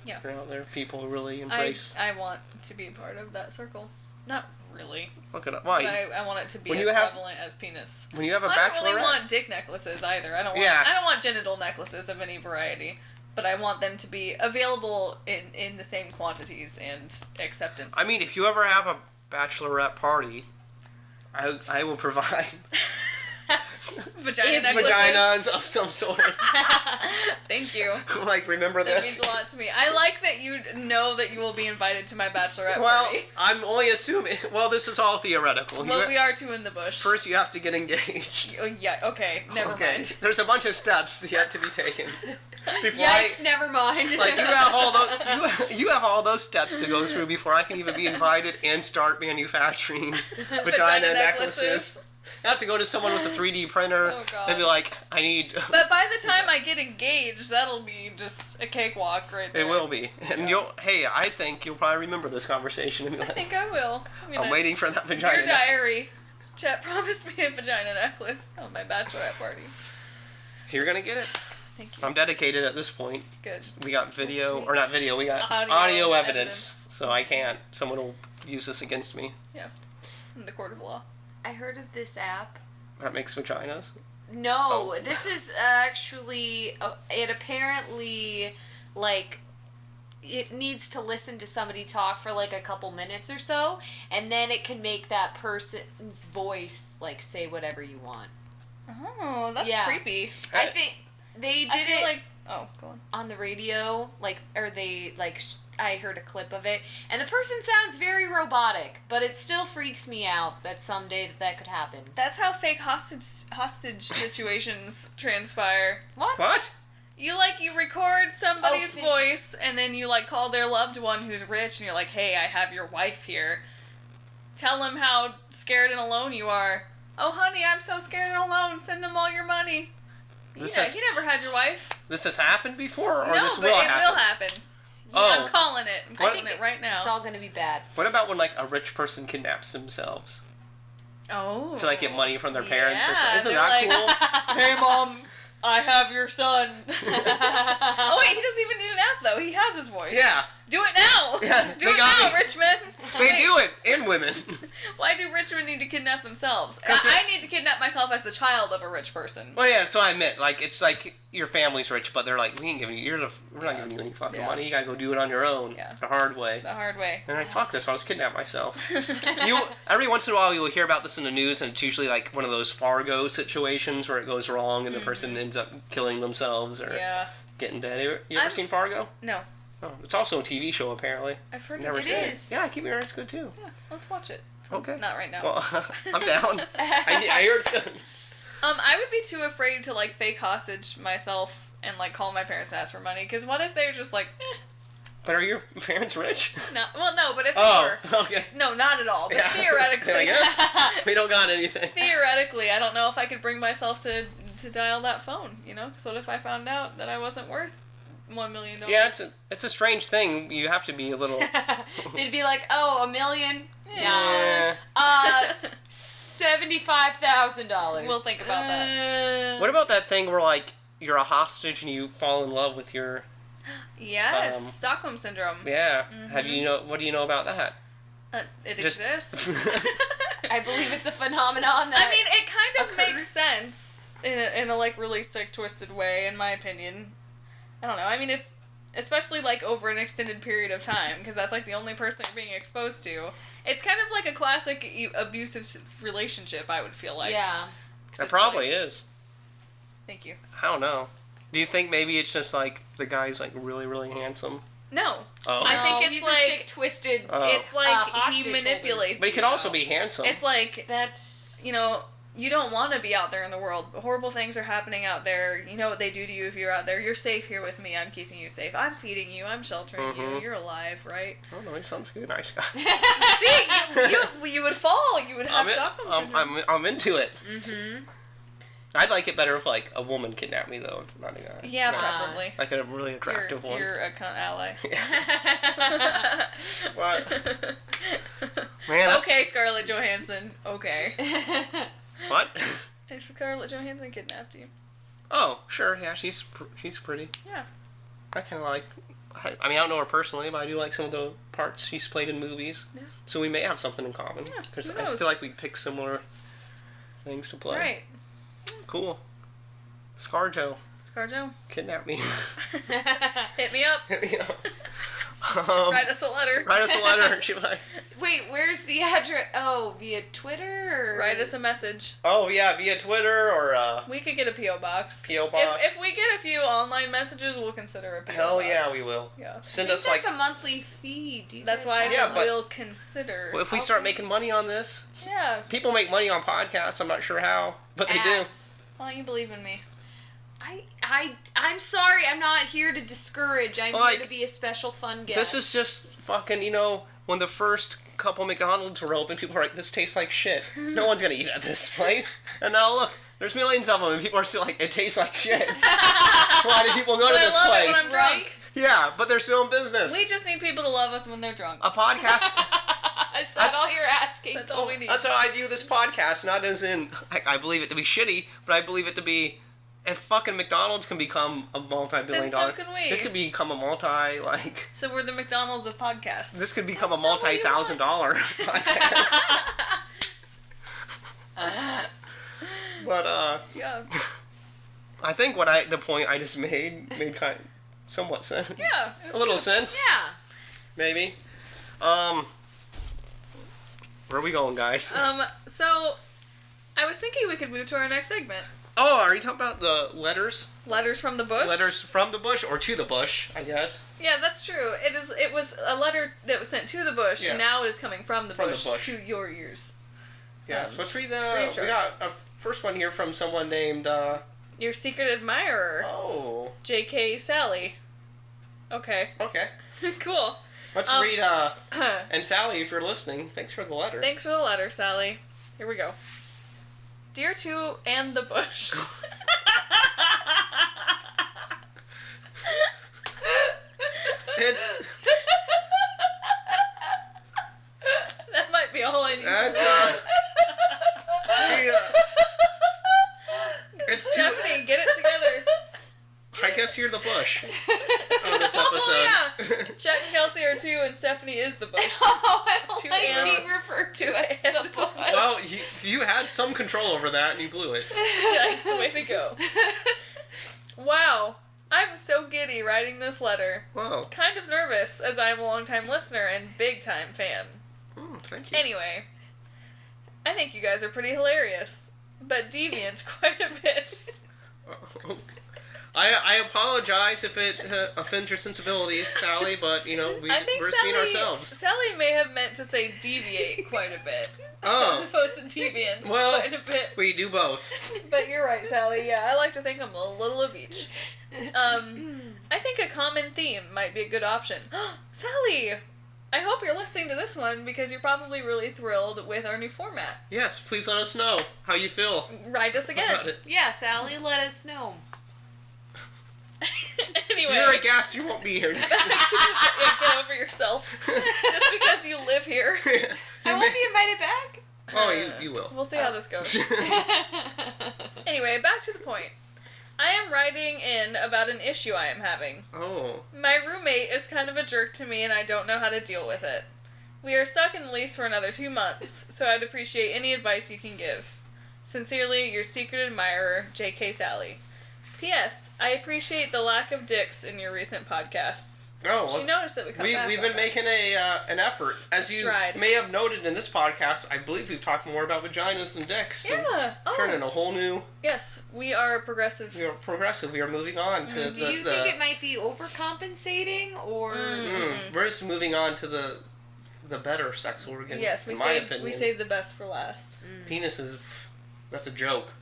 Yeah. They're out there. People who really embrace. I want to be part of that circle. Not really. Look it up. But Why? I want it to be When as you have- prevalent as penis. When you have a I bachelorette. don't really want dick necklaces either. I don't want genital necklaces of any variety. But I want them to be available in the same quantities and acceptance. I mean, if you ever have a bachelorette party, I will provide vagina necklaces. vaginas of some sort. Thank you. Like, remember That this? means a lot to me. I like that you know that you will be invited to my bachelorette Well, party. I'm only assuming. Well, this is all theoretical. Well, we are two in the bush. First, you have to get engaged. Oh, yeah, okay, never mind. There's a bunch of steps yet to be taken. Before Yikes, never mind. like you have all those you have all those steps to go through before I can even be invited and start manufacturing vagina necklaces. I have to go to someone with a 3D printer Oh, God. and be like, I need. But by the time I get engaged, that'll be just a cakewalk right there. It will be, and I think you'll probably remember this conversation and be I like, think I will. I'm waiting for that vagina. Dear diary, Chet promised me a vagina necklace on my bachelorette party. You're gonna get it. Thank you. I'm dedicated at this point. Good. We got video, sweet. or not video, we got Audio audio evidence. evidence. So I can't. Someone will use this against me. Yeah. In the court of law. I heard of this app. That makes vaginas. No, Oh. this is actually, it apparently, like, it needs to listen to somebody talk for like a couple minutes or so, and then it can make that person's voice, like, say whatever you want. Oh, that's Yeah. creepy. I think they I did feel it like... Oh, go on. on the radio, like, or they, like, I heard a clip of it, and the person sounds very robotic, but it still freaks me out that someday that could happen. That's how fake hostage situations transpire. What? You record somebody's Oh, voice, and then you call their loved one who's rich, and you're like, hey, I have your wife here. Tell them how scared and alone you are. Oh, honey, I'm so scared and alone. Send them all your money. This Yeah, has- he never had your wife. This has happened before, or No, this but will it happen? will happen. Oh. I'm calling it. I'm I calling think it right now. It's all gonna be bad. What about when a rich person kidnaps themselves Oh. to get money from their parents or something? Yeah, Isn't they're that cool? Hey, Mom, I have your son. Oh, wait, he doesn't even need an app, though. He has his voice. Yeah, Do it now. Yeah, Do they it got now, me. rich men. they Wait, do it in women. Why do rich men need to kidnap themselves? 'Cause they're- I need to kidnap myself as the child of a rich person. Well, yeah, that's what I meant. It's like your family's rich, but they're like, we ain't giving you. We're not giving you any fucking Yeah. money. You gotta go do it on your own, Yeah. the hard way. The hard way. And I'm like, fuck this, I'll just kidnap myself. Every once in a while, you'll hear about this in the news, and it's usually one of those Fargo situations where it goes wrong and the person ends up killing themselves or Yeah. getting dead. You ever seen Fargo? No. Oh, it's also a TV show, apparently. I've heard Never It seen is. it. Yeah, keep hearing it's good too. Yeah, let's watch it. Okay. Not right now. Well, I'm down. I hear it's good. I would be too afraid to fake hostage myself and call my parents to ask for money. Because what if they're just But are your parents rich? no? Well, no. But if they Oh, were, okay. no, not at all. But Yeah. theoretically, We don't got anything. theoretically, I don't know if I could bring myself to dial that phone. Because what if I found out that I wasn't worth $1 million? Yeah, it's a strange thing. You have to be a little. They'd be like, oh, $1 million? Yeah. $75,000. We'll think about that. What about that thing where you're a hostage and you fall in love with your? Yes, Stockholm syndrome. Yeah. Have you know? What do you know about that? It Just- exists. I believe it's a phenomenon that I mean, it kind of occurs. makes sense in a like really sick, twisted way, in my opinion. I don't know. I mean, it's especially like over an extended period of time, because that's like the only person you're being exposed to. It's kind of like a classic abusive relationship, I would feel like. Yeah. It probably is. Thank you. I don't know. Do you think maybe it's just like the guy's like really, really handsome? No. Oh. I think it's he's like a sick, twisted. it's like hostage he manipulates. But he could also be handsome. It's like That's you don't want to be out there in the world. Horrible things are happening out there. You know what they do to you if you're out there. You're safe here with me. I'm keeping you safe. I'm feeding you. I'm sheltering you. You're alive, right? Oh no, he sounds like a nice guy. See, you would fall. You would have Stockholm syndrome. I'm into it. Mm-hmm. I'd like it better if like a woman kidnapped me though, not a guy. Yeah, preferably. Like a really attractive one. You're a cunt ally. What? Man, that's... Okay, Scarlett Johansson. Okay. What? If Scarlett Johansson kidnapped you. Oh, sure. Yeah, she's pretty. Yeah. I kind of like... I mean, I don't know her personally, but I do like some of the parts she's played in movies. Yeah. So we may have something in common. Yeah, Because who I knows? feel like we pick similar things to play. Right. Cool. ScarJo. ScarJo. Kidnap me. Hit me up. Hit me up. Write us a letter. Write us a letter. She like... Wait, where's the address? Oh, via Twitter? Or... Write us a message. Oh, yeah, via Twitter or... We could get a P.O. box. P.O. box. If we get a few online messages, we'll consider a P.O. Hell box. yeah, we will. Yeah. Send I us think like... that's a monthly fee. Do you That's guys why I have- Yeah, said but- we'll consider. Well, if we start making money on this... Yeah. People make money on podcasts. I'm not sure how, but they do. Ads. Why don't you believe in me? I'm sorry, I'm not here to discourage. I'm Like, here to be a special fun guest. This is just fucking, when the first couple McDonald's were open, people were like, this tastes like shit. No one's gonna eat at this place. And now look, there's millions of them, and people are still like, it tastes like shit. Why do people go to But I this love it place? when I'm drunk. Right? Yeah, but they're still in business. We just need people to love us when they're drunk. A podcast... Is that all you're asking? That's all we need. That's how I view this podcast, not as in, like, I believe it to be shitty, but I believe it to be... If fucking McDonald's can become a multi-billion Then so dollar... can we. This could become a So we're the McDonald's of podcasts. This could become That's a not what you multi-$1,000 podcast. But, Yeah. I think the point I just made kind of somewhat sense. Yeah. A little sense, Yeah. maybe. Where are we going, guys? So, I was thinking we could move to our next segment. Oh, are you talking about the letters? Letters from the bush? Letters from the bush, or to the bush, I guess. Yeah, that's true. It was a letter that was sent to the bush, Yeah. and now it is coming from the From the bush bush. to your ears. Yes, let's read free the... of We got a first one here from someone named, Your secret admirer, Oh, J.K. Sally. Okay. okay. Cool. Let's read, and Sally, if you're listening, thanks for the letter. Thanks for the letter, Sally. Here we go. Dear to and the bush. It's... That might be all I need That's, to know. It's too... Stephanie, get it together. I guess you're the bush on this episode. Oh, yeah. Chuck and Kelsey are two, and Stephanie is the bush. Oh, I don't To like and- being referred to as the bush. Well, you had some control over that, and you blew it. Nice, way to go. Wow. I'm so giddy writing this letter. Wow. Kind of nervous, as I'm a long-time listener and big-time fan. Thank you. Anyway, I think you guys are pretty hilarious, but deviant quite a bit. I apologize if it offends your sensibilities, Sally, but, I think we're just being ourselves. Sally may have meant to say deviate quite a bit. Oh. As opposed to deviant Well, quite a bit. we do both. But you're right, Sally. Yeah, I like to think I'm a little of each. I think a common theme might be a good option. Sally! I hope you're listening to this one because you're probably really thrilled with our new format. Yes, please let us know how you feel Write us again. about it. Yeah, Sally, let us know. Anyway. You're a guest, you won't be here next week. Yeah, get over yourself. Just because you live here. I won't be invited back. Oh, you will. We'll see how this goes. Anyway, back to the point. I am writing in about an issue I am having. Oh. My roommate is kind of a jerk to me and I don't know how to deal with it. We are stuck in the lease for another 2 months, so I'd appreciate any advice you can give. Sincerely, your secret admirer, J.K. Sally. P.S. I appreciate the lack of dicks in your recent podcasts. Oh, She noticed that we cut back we've on been that. making an effort. As you Stride. may have noted in this podcast, I believe we've talked more about vaginas than dicks. Yeah. Turning a whole new... Yes, we are progressive. We are progressive. We are moving on to Do you think it might be overcompensating, or... We're just moving on to the better sex organ, Yes, in my opinion. we saved the best for last. Penises, that's a joke.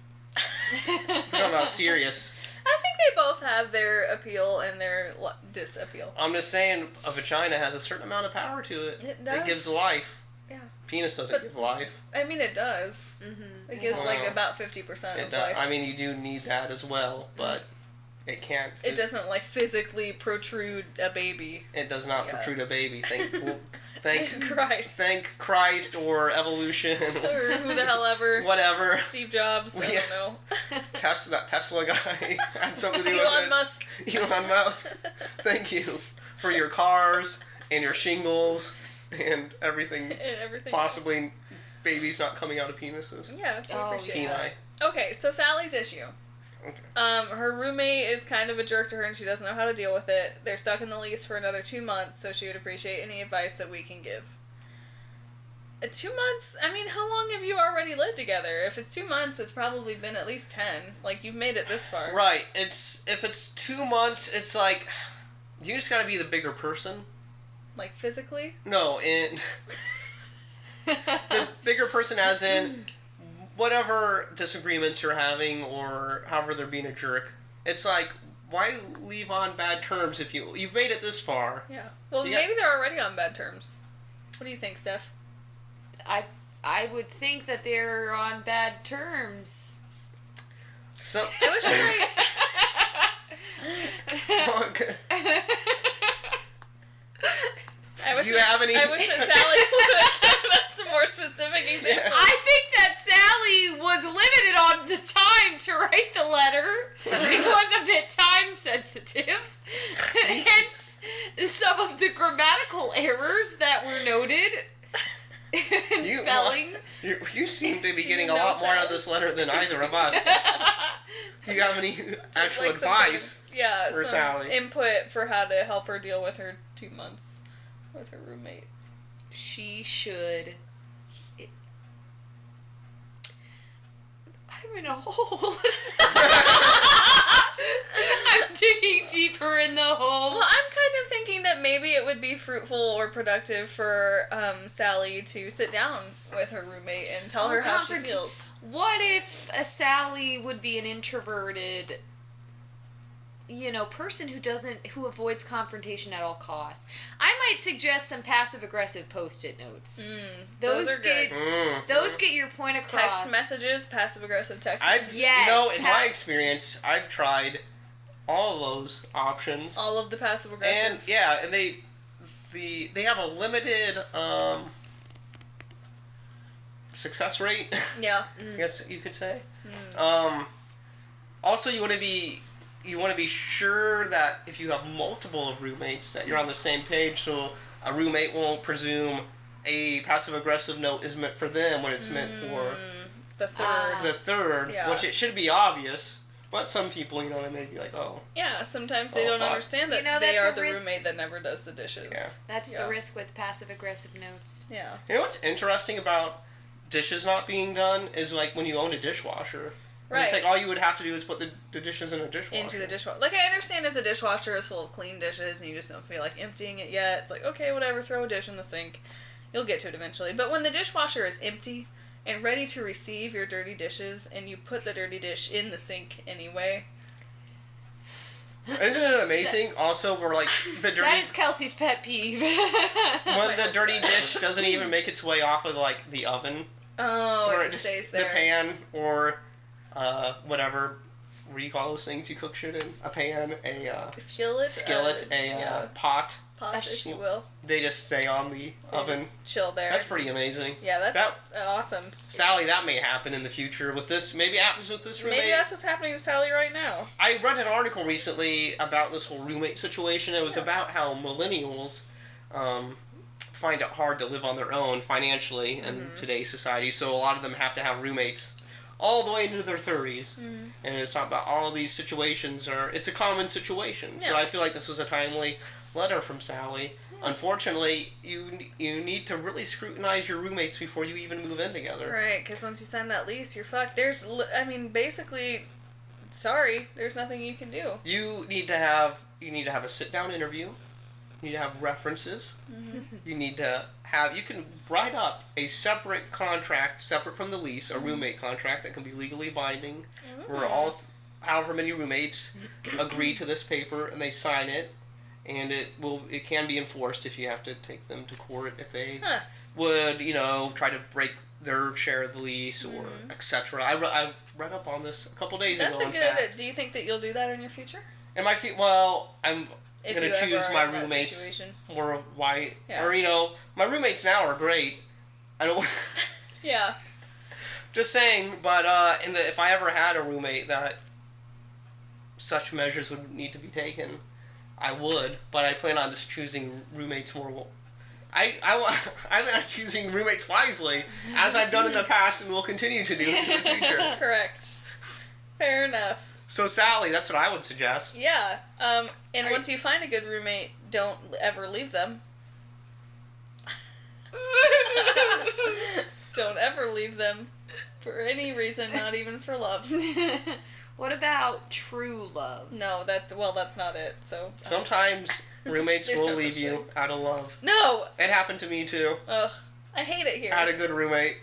We're talking about serious. I think they both have their appeal and their disappeal. I'm just saying, a vagina has a certain amount of power to it. It does. It gives life. Yeah. Penis doesn't give life. I mean, it does. It gives like about 50% of life. I mean, you do need that as well, but it can't. It doesn't like physically protrude a baby. It does not protrude a baby. Thank Christ. Thank Christ or evolution. Or who the hell ever. Whatever. Steve Jobs. I don't know. That Tesla guy had something to do with Elon it. Musk. Elon Musk. Thank you for your cars and your shingles and everything. And everything. Possibly babies not coming out of penises. Yeah, I appreciate that. Peni. Okay, so Sally's issue. Okay. Her roommate is kind of a jerk to her and she doesn't know how to deal with it. They're stuck in the lease for another 2 months, so she would appreciate any advice that we can give. 2 months? I mean, how long have you already lived together? If it's 2 months, it's probably been at least 10. Like, you've made it this far. Right. If it's 2 months, it's like you just gotta be the bigger person. Like, physically? No, the bigger person as in whatever disagreements you're having or however they're being a jerk. It's like, why leave on bad terms if you've made it this far? Yeah. Well, maybe they're already on bad terms. What do you think, Steph? I would think that they're on bad terms. So I wish I wish that Sally would have given us some more specific examples. I think that Sally was limited on the time to write the letter. It was a bit time sensitive. Hence, some of the grammatical errors that were noted in spelling. You seem to be getting a lot more out of this letter than either of us. Do you have any actual advice for some Sally? Input for how to help her deal with her 2 months with her roommate. She should. I'm in a hole. I'm digging deeper in the hole. Well, I'm kind of thinking that maybe it would be fruitful or productive for Sally to sit down with her roommate and tell her how she feels. What if a Sally would be an introverted, person who avoids confrontation at all costs? I might suggest some passive-aggressive post-it notes. Those are good. Those get your point across. Text messages, passive-aggressive text messages. Yes. In my experience, I've tried all of those options. All of the passive-aggressive. And they have a limited success rate. Yeah. I guess you could say. Also, you want to be sure that if you have multiple roommates that you're on the same page, so a roommate won't presume a passive-aggressive note is meant for them when it's meant for the third. Yeah. Which it should be obvious. But some people, they may be like, oh. Yeah, sometimes they don't understand that they are the roommate that never does the dishes. Yeah. That's the risk with passive-aggressive notes. Yeah. You know what's interesting about dishes not being done is like when you own a dishwasher. Right. It's like all you would have to do is put the dishes in a dishwasher. Into the dishwasher. Like, I understand if the dishwasher is full of clean dishes and you just don't feel like emptying it yet. It's like, okay, whatever, throw a dish in the sink. You'll get to it eventually. But when the dishwasher is empty and ready to receive your dirty dishes and you put the dirty dish in the sink anyway. Isn't it amazing? Also, we're like the dirty. That is Kelsey's pet peeve. When the dirty dish doesn't even make its way off of like the oven. Oh, or it just stays there. The pan or whatever. What do you call those things you cook shit in? A pan, a skillet, pot. Pot, if you will. They just stay on the oven. Just chill there. That's pretty amazing. Yeah, that's awesome. Sally, that may happen in the future with this. Maybe it happens with this roommate. Maybe that's what's happening to Sally right now. I read an article recently about this whole roommate situation. It was about how millennials find it hard to live on their own financially in today's society. So a lot of them have to have roommates all the way into their 30s. And it's not about all these situations it's a common situation. So I feel like this was a timely letter from Sally. Unfortunately, you need to really scrutinize your roommates before you even move in together. Right, because once you sign that lease, you're fucked. Basically, sorry, there's nothing you can do. You need to have a sit-down interview. You need to have references. You need to you can write up a separate contract, separate from the lease, a roommate contract that can be legally binding, where however many roommates agree to this paper and they sign it. And it can be enforced if you have to take them to court if they would, try to break their share of the lease or etc. I read up on this a couple days ago. Do you think that you'll do that in your future? I'm going to choose my roommates more white. Yeah. Or, my roommates now are great. I don't... Yeah. Just saying, but if I ever had a roommate that such measures would need to be taken, I would, but I plan on just choosing roommates more. I plan on choosing roommates wisely, as I've done in the past and will continue to do in the future. Correct. Fair enough. So Sally, that's what I would suggest. Yeah. Once you find a good roommate, don't ever leave them. Don't ever leave them for any reason, not even for love. What about true love? No, that's not it. So sometimes roommates will leave you out of love. No, it happened to me too. Ugh, I hate it here. I had a good roommate.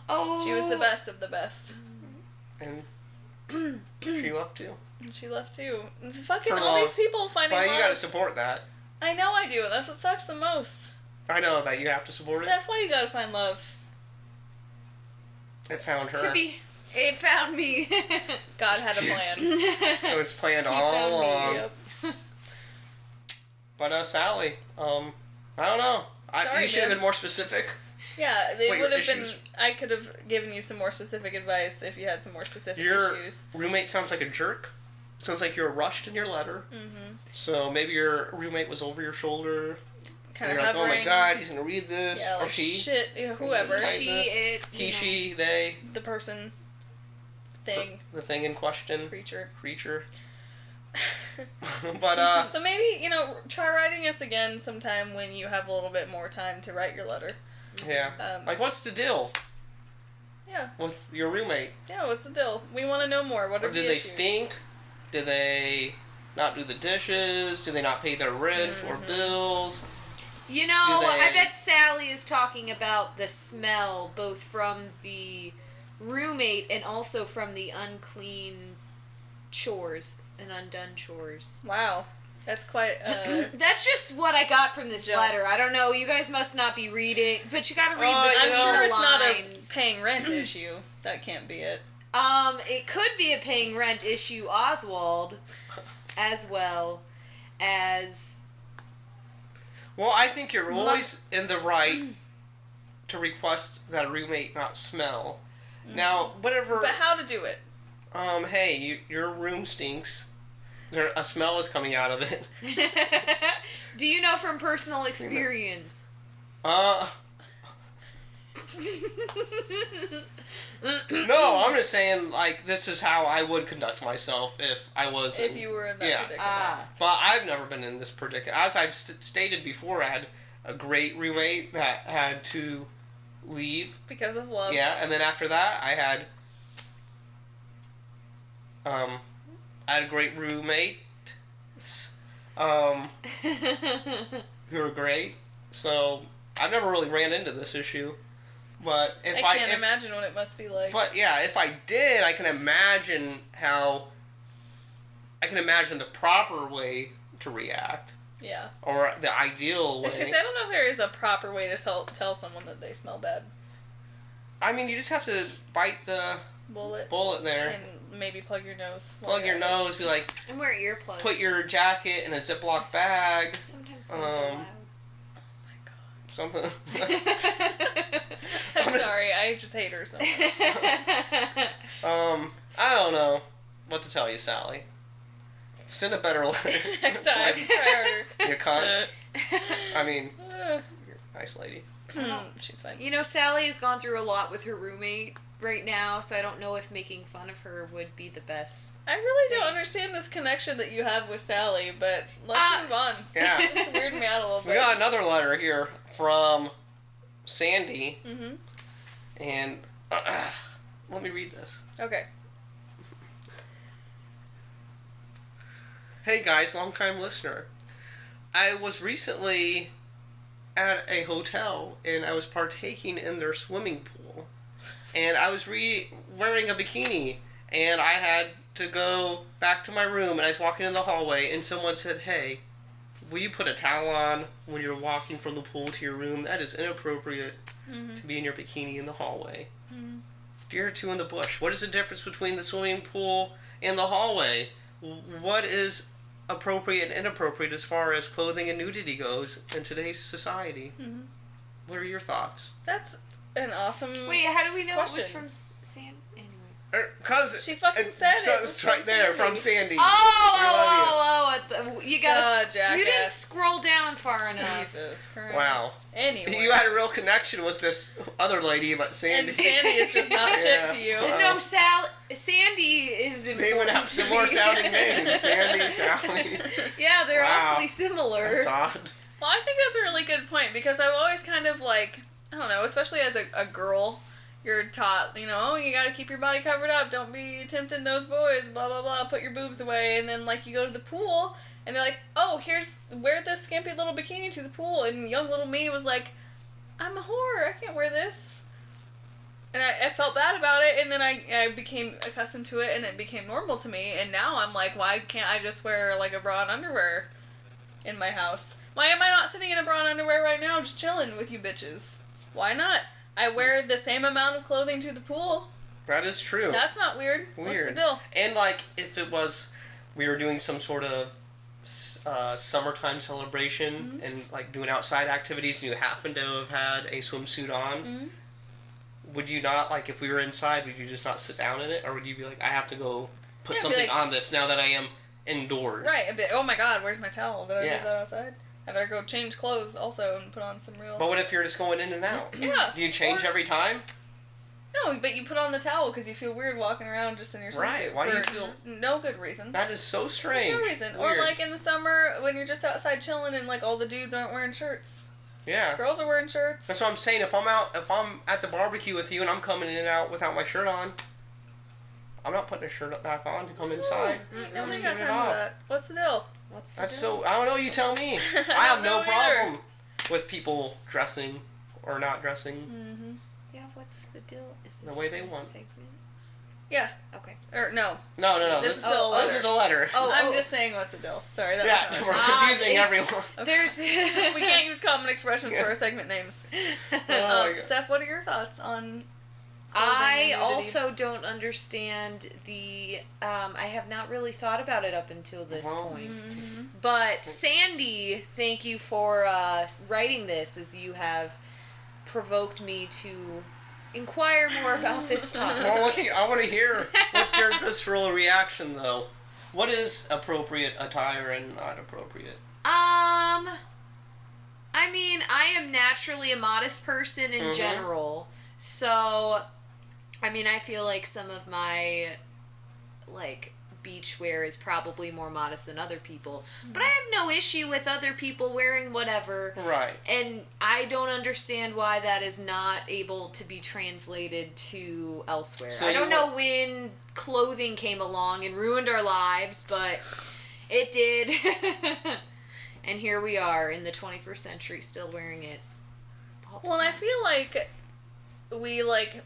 Oh, she was the best of the best, and she left too. And she left too. Fucking all these people finding love. Well, you gotta support that. I know I do, and that's what sucks the most. I know that you have to support Steph, why you gotta find love? It found her. It found me. God had a plan. It was planned all along. Yep. But Sally, I don't know. You should have been more specific. Yeah, they would have been. I could have given you some more specific advice if you had some more specific issues. Your roommate sounds like a jerk. Sounds like you're rushed in your letter. So maybe your roommate was over your shoulder. Kind of like, hovering. oh my god, he's gonna read this. Yeah, like, or she. Shit, whoever. He, she, they. The person. Thing. The thing in question. Creature. But, so maybe, try writing us again sometime when you have a little bit more time to write your letter. Yeah. What's the deal? Yeah. With your roommate? Yeah, what's the deal? We want to know more. What are the issues? Did they stink? Did they not do the dishes? Do they not pay their rent or bills? I bet Sally is talking about the smell, both from the roommate and also from the unclean chores and undone chores. Wow. That's quite That's just what I got from this letter. I don't know, you guys must not be reading, but you gotta read between I'm sure the it's lines. not a paying rent issue. That can't be it. It could be a paying rent issue, Oswald, as well as... Well, I think you're always in the right to request that a roommate not smell. Now, whatever... But how to do it? Hey, your room stinks. A smell is coming out of it. Do you know from personal experience? No, I'm just saying, this is how I would conduct myself if I was... If you were in that predicament. But I've never been in this predicament. As I've stated before, I had a great roommate that had to leave. Because of love. Yeah, and then after that, I had a great roommate, who were great. So I've never really ran into this issue, but I can't imagine what it must be like. But yeah, if I did, I can imagine the proper way to react. Yeah. Or the ideal way. It's just, I don't know if there is a proper way to tell someone that they smell bad. I mean, you just have to bite the bullet there. And maybe plug your nose. Plug your nose, be like... And wear earplugs. Put your jacket in a Ziploc bag. Sometimes don't allow. Something. I'm sorry, I just hate her so much. I don't know what to tell you, Sally. Send a better letter. Next time, try harder. You cunt. I mean, you're a nice lady. She's fine. Sally has gone through a lot with her roommate, right now, so I don't know if making fun of her would be the best. I really don't understand this connection that you have with Sally, but let's move on. Yeah. It's weirding me out a little bit. We got another letter here from Sandy. Mm-hmm. And let me read this. Okay. Hey guys, long time listener. I was recently at a hotel and I was partaking in their swimming pool. And I was wearing a bikini and I had to go back to my room and I was walking in the hallway and someone said, "Hey, will you put a towel on when you're walking from the pool to your room? That is inappropriate to be in your bikini in the hallway." Deer two in the bush. What is the difference between the swimming pool and the hallway? What is appropriate and inappropriate as far as clothing and nudity goes in today's society? What are your thoughts? That's an awesome. Wait, how do we know question. it was from Sandy? Anyway. Cause She fucking said it. It's right there from Sandy. You gotta. Duh, You didn't jackass. scroll down far enough. Jesus Christ. Wow. Anyway. You had a real connection with this other lady, but Sandy. And Sandy is just not shit to you. Yeah. No, Sandy is important. They would have some more sounding names. Sandy, Sally. Yeah, they're Wow. awfully similar. That's odd. Well, I think that's a really good point because I've always kind of like, I don't know, especially as a girl, you're taught, you know, oh, you gotta keep your body covered up, don't be tempting those boys, blah, blah, blah, put your boobs away, and then, like, you go to the pool, and they're like, oh, wear this skimpy little bikini to the pool, and young little me was like, I'm a whore, I can't wear this. And I felt bad about it, and then I became accustomed to it, and it became normal to me, and now I'm like, why can't I just wear, like, a bra and underwear in my house? Why am I not sitting in a bra and underwear right now just chilling with you bitches? Why not? I wear the same amount of clothing to the pool. That is true. That's not weird. What's the deal? And, like, if it was, we were doing some sort of summertime celebration and, like, doing outside activities and you happen to have had a swimsuit on, would you not, like, if we were inside, would you just not sit down in it? Or would you be like, I have to go put something on this now that I am indoors? Right. A bit, oh my god, where's my towel? Did I leave Yeah. that outside? I better go change clothes also and put on some real... But what if you're just going in and out? Yeah. Do you change every time? No, but you put on the towel because you feel weird walking around just in your swimsuit. Right. Why do you for feel... no good reason. That is so strange. There's no reason. Weird. Or like in the summer when you're just outside chilling and like all the dudes aren't wearing shirts. Yeah. Girls are wearing shirts. That's what I'm saying. If I'm at the barbecue with you and I'm coming in and out without my shirt on, I'm not putting a shirt back on to come inside. I'm Nobody just got leaving time it for off. that. What's the deal? What's the That's deal? so... I don't know. You tell me. I have no don't know either. problem with people dressing or not dressing. Yeah, what's the deal? Is this The way they next want. segment? Yeah. Okay. Or no. No. This is still a This letter. is a letter. I'm just saying what's the deal. Sorry. That Yeah, was we're not confusing it's- everyone. There's we can't use common expressions for our segment names. Oh my God. Steph, what are your thoughts on... I clothing and nudity? also don't understand the. I have not really thought about it up until this point. But Sandy, thank you for writing this, as you have provoked me to inquire more about this topic. Well, I want to hear what's your visceral reaction, though. What is appropriate attire and not appropriate? I mean, I am naturally a modest person in general, so, I mean, I feel like some of my, like, beach wear is probably more modest than other people, but I have no issue with other people wearing whatever. Right. And I don't understand why that is not able to be translated to elsewhere. So I don't know when clothing came along and ruined our lives, but it did. And here we are in the 21st century still wearing it all the Well, time. I feel like we, like,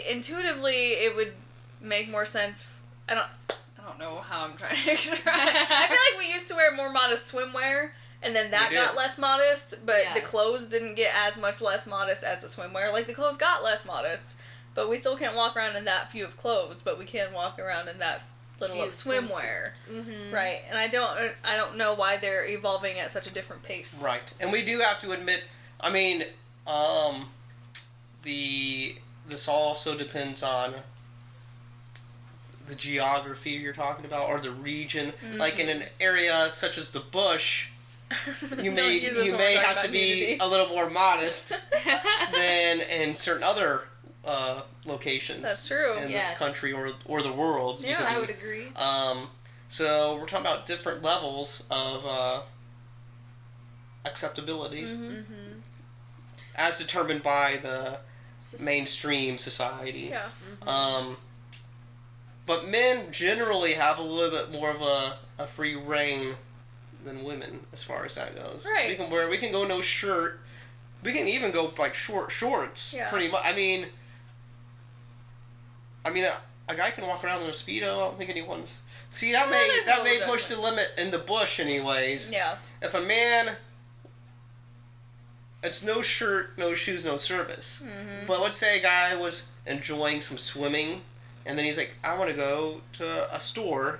intuitively it would make more sense. I don't know how I'm trying to describe it. I feel like we used to wear more modest swimwear, and then that We got did. less modest, but the Yes. clothes didn't get as much less modest as the swimwear. Like, the clothes got less modest, but we still can't walk around in that few of clothes, but we can walk around in that little Few of of swimwear. Mm-hmm. Right, and I don't know why they're evolving at such a different pace. Right. And we do have to admit, I mean, this also depends on the geography you're talking about, or the region. Like in an area such as the bush, you Don't use this you when may we're talking have to about be nudity. a little more modest than in certain other locations. That's true. In Yes. this country or the world. Yeah, You could I be- would agree. So we're talking about different levels of acceptability as determined by the mainstream society. Yeah. But men generally have a little bit more of a free reign than women as far as that goes. Right. We can go no shirt. We can even go like short shorts. Yeah. Pretty much. I mean, a guy can walk around in a Speedo. I don't think anyone's. See, that there's a may little push the limit in the bush, anyways. Yeah. If a man, it's no shirt, no shoes, no service. But let's say a guy was enjoying some swimming, and then he's like, I want to go to a store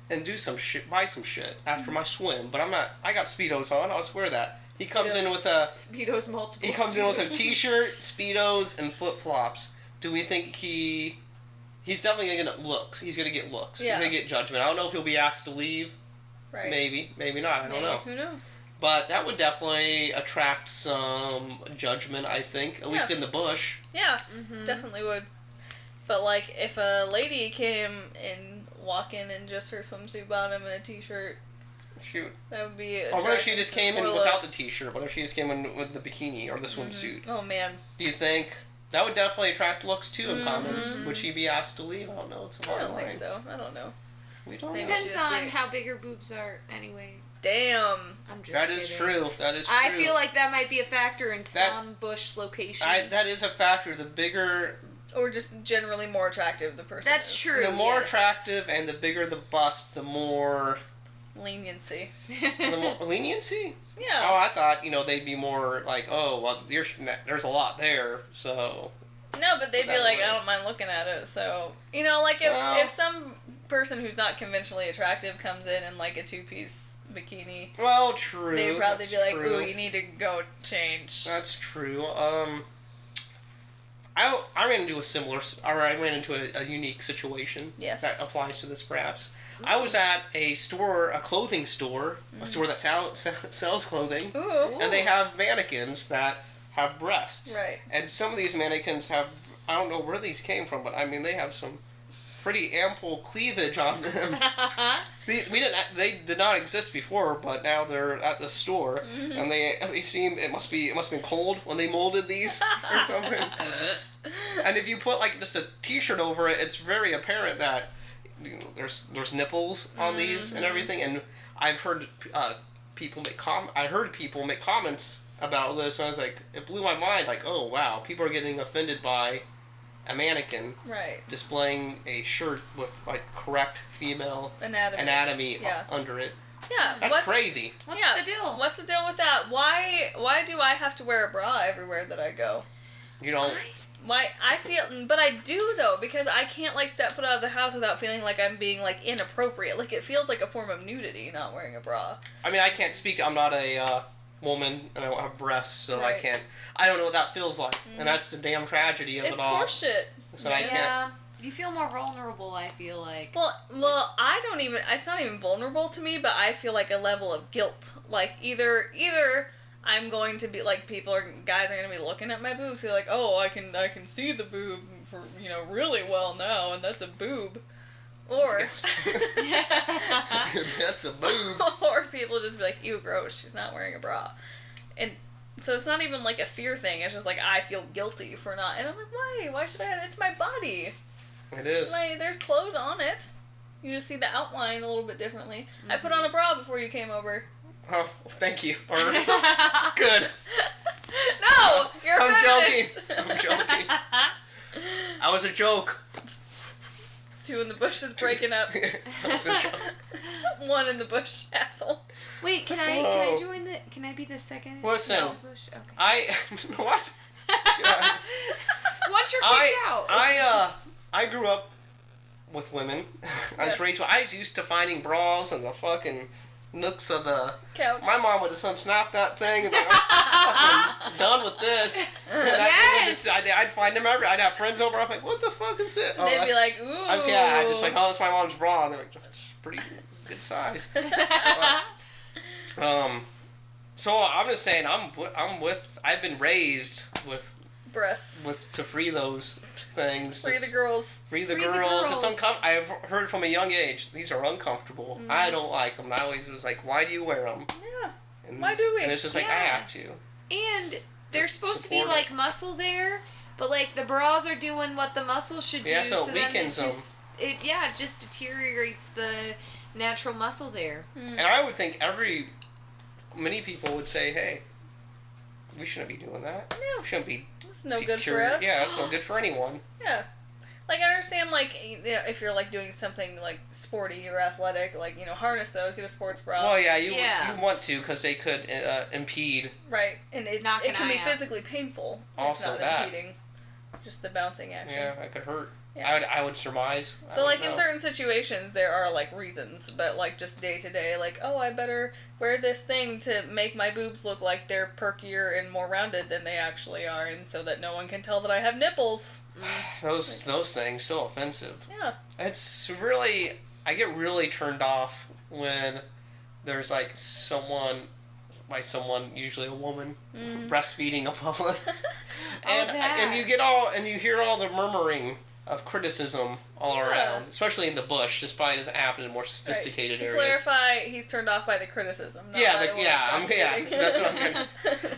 and do some shit, buy some shit after my swim. But I got Speedos on. I'll just wear that. He comes in with a Speedos multiple. He comes in with a t-shirt, Speedos, and flip-flops. Do we think he's definitely going to get looks. He's going to get looks. Yeah. He's going to get judgment. I don't know if he'll be asked to leave. Right. Maybe not. I don't know. Who knows? But that would definitely attract some judgment, I think. At least in the bush. Yeah, definitely would. But, like, if a lady came and walk in just her swimsuit bottom and a t-shirt, Shoot. that would be Or what if she attracting just some came in more without the looks. t-shirt? What if she just came in with the bikini or the swimsuit? Oh, man. Do you think that would definitely attract looks, too, in comments? Would she be asked to leave? I don't know. It's a I long don't line. think so. I don't know. We don't Maybe know. Depends She's on big. how big her boobs are, anyway. Damn. I'm just That is kidding. true. That is true. I feel like that might be a factor in some bush locations. That is a factor. The bigger, Or just generally more attractive the person That's is. true. the more yes. attractive and the bigger the bust, the more Leniency. leniency. Yeah. Oh, I thought they'd be more like, oh, well, there's a lot there, so. No, but they'd be That like, way. I don't mind looking at it. So, like if, Well- if some person who's not conventionally attractive comes in like a two-piece bikini, Well, true. they'd probably that's be like, true. ooh, you need to go change. That's true. I ran into a unique situation. Yes. That applies to this, perhaps. I was at a clothing store, a store that sells clothing, Ooh. and they have mannequins that have breasts. Right. And some of these mannequins have, I don't know where these came from, but I mean, they have some pretty ample cleavage on them. They did not exist before, but now they're at the store, and they seem, it must have been cold when they molded these or something. And if you put like just a t-shirt over it, it's very apparent that there's nipples on these and everything. And I've heard people make comments about this, and I was like, it blew my mind. Like, oh wow, people are getting offended by a mannequin Right. displaying a shirt with like correct female Anatomy. Yeah. under it. Yeah. That's crazy. What's yeah, the deal? What's the deal with that? Why do I have to wear a bra everywhere that I go? You know, Why but I do though, because I can't like step foot out of the house without feeling like I'm being like inappropriate. Like it feels like a form of nudity not wearing a bra. I mean, I can't speak. I'm not a woman, and I don't have breasts, so Right. I don't know what that feels like, and that's the damn tragedy of It's it all. horseshit. So I can't. Yeah, you feel more vulnerable, I feel like. Well, I don't even. It's not even vulnerable to me, but I feel like a level of guilt. Like either I'm going to be like guys are going to be looking at my boobs, so like, oh, I can see the boob for really well now, and that's a boob, or That's a boob. or people just be like, ew, gross, she's not wearing a bra, and. So it's not even like a fear thing. It's just like I feel guilty for not, and I'm like, why? Why should I? It's my body. It is. There's clothes on it. You just see the outline a little bit differently. I put on a bra before you came over. Oh, thank you. Or, good. No, you're a I'm feminist. joking. I'm joking. That was a joke. Two in the bush is breaking up. That was a joke. One in the bush, asshole. Wait, can I join the? Can I be the second? Listen. No. Bush? Okay. What? Yeah. Once you're kicked out. I grew up with women. I was used to finding bras in the fucking nooks of the Couch. My mom would just unsnap that thing and be like, I'm fucking done with this. And Yes! I'd find them I'd have friends over. I'm like, what the fuck is it? They'd be like, ooh. I just like, oh, that's my mom's bra. And they're like, that's pretty good size. So I'm just saying, I've been raised with Breasts. to free those things. Free the girls. Free the girls. It's uncomfortable. I've heard from a young age, these are uncomfortable. I don't like them. And I always was like, why do you wear them? Yeah. And Why do we? And it's just like, I have to. And there's Just supposed to be, support like, muscle there, but, like, the bras are doing what the muscle should do. Yeah, so it then weakens them. it just deteriorates the natural muscle there. And I would think many people would say, hey, we shouldn't be doing that. No. We shouldn't be. It's no good for us. Yeah, it's no good for anyone. Yeah. Like, I understand, like, you know, if you're, like, doing something, like, sporty or athletic, like, you know, harness those, get a sports bra. Well, yeah, you want to, because they could impede. Right. And it Knock an can be eye out. physically painful. Also if not that. impeding. Just the bouncing action. Yeah, that could hurt. Yeah. I would surmise. So, like, in certain situations, there are, like, reasons, but, like, just day to day, like, oh, I better wear this thing to make my boobs look like they're perkier and more rounded than they actually are, and so that no one can tell that I have nipples. Those things, so offensive. Yeah. It's really, I get really turned off when there's, like, someone, usually a woman, breastfeeding a public. And you hear all the murmuring of criticism all around, especially in the bush. This probably doesn't happen in more sophisticated To areas. clarify, he's turned off by the criticism. Not Yeah, by that's what I'm going to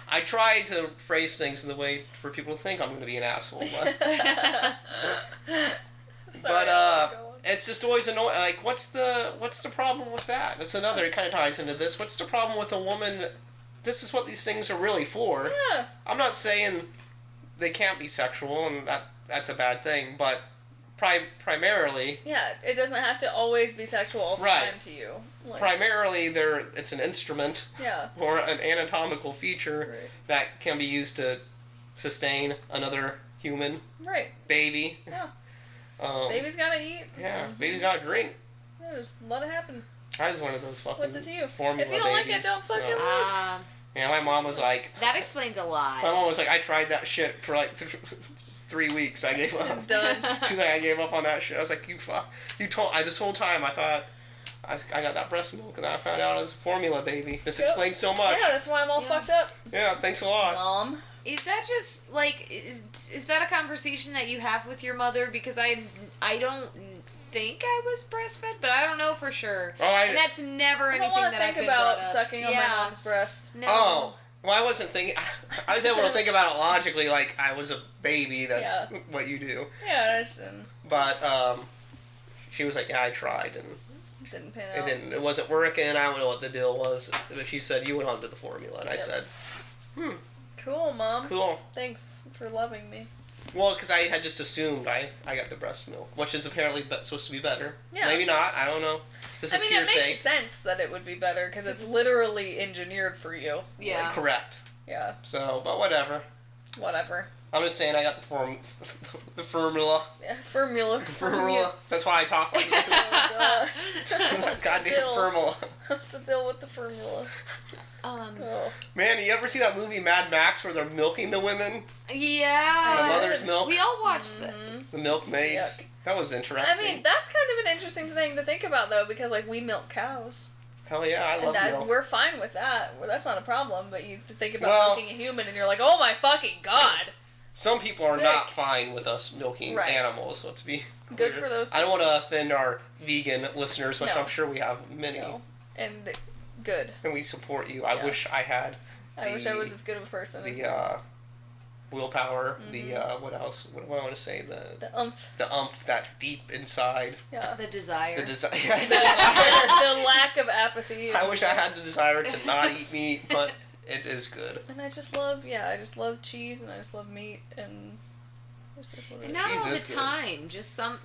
I try to phrase things in the way for people to think I'm going to be an asshole, but it's just always annoying. Like, what's the problem with that? That's another. It kind of ties into this. What's the problem with a woman? This is what these things are really for. Yeah. I'm not saying they can't be sexual, and that's a bad thing, but primarily. Yeah, it doesn't have to always be sexual all the time to you. Like, primarily, it's an instrument. Yeah. Or an anatomical feature that can be used to sustain another human. Right. Baby. Yeah. Baby's gotta eat. Yeah, baby's gotta drink. Yeah, just let it happen. I was one of those fucking What's it to you? formula If you don't babies, like it, don't fucking look. Yeah, my mom was like... That explains a lot. My mom was like, I tried that shit for like 3 weeks. I gave up. Done. She's like, I gave up on that shit. I was like, this whole time I thought... I got that breast milk and I found out it was a formula baby. This explains so much. Yeah, that's why I'm all fucked up. Yeah, thanks a lot. Mom. Is that just, like, is that a conversation that you have with your mother? Because I don't think I was breastfed, but I don't know for sure. And that's never anything that I've been brought up. I don't want to think about sucking on my mom's breast. No. Oh. Well, I wasn't thinking... I was able to think about it logically, like I was a baby, that's what you do. Yeah, But, she was like, yeah, I tried, and... Didn't pan out. It wasn't working. I don't know what the deal was. But she said, you went on to the formula. And I said, Cool, Mom. Cool. Thanks for loving me. Well, because I had just assumed I got the breast milk, which is apparently supposed to be better. Yeah. Maybe not. I don't know. This is hearsay. It makes sense that it would be better because it's literally engineered for you. Yeah. Correct. Yeah. So, but whatever. Whatever. I'm just saying I got the formula. Yeah, formula. Formula. That's why I talk like that. Oh, God. Goddamn formula. What's the deal with the formula? Man, you ever see that movie Mad Max where they're milking the women? Yeah. The mother's milk? We all watched that. The milkmaids. Yuck. That was interesting. I mean, that's kind of an interesting thing to think about, though, because, like, we milk cows. Hell yeah, I love milk. We're fine with that. Well, that's not a problem, but you think about milking a human and you're like, oh my fucking God! Some people are not fine with us milking animals, so to be clear. Good for those people. I don't want to offend our vegan listeners, which No. I'm sure we have many. No. And good. And we support you. I wish I had I wish I was as good of a person as you. Willpower, what else? What do I want to say? The umph. The umph, that deep inside. Yeah. The desire. The desire. The lack of apathy. I wish I had the desire to not eat meat, but it is good. And I just love cheese and I just love meat and that's what it And is. not all the good. time,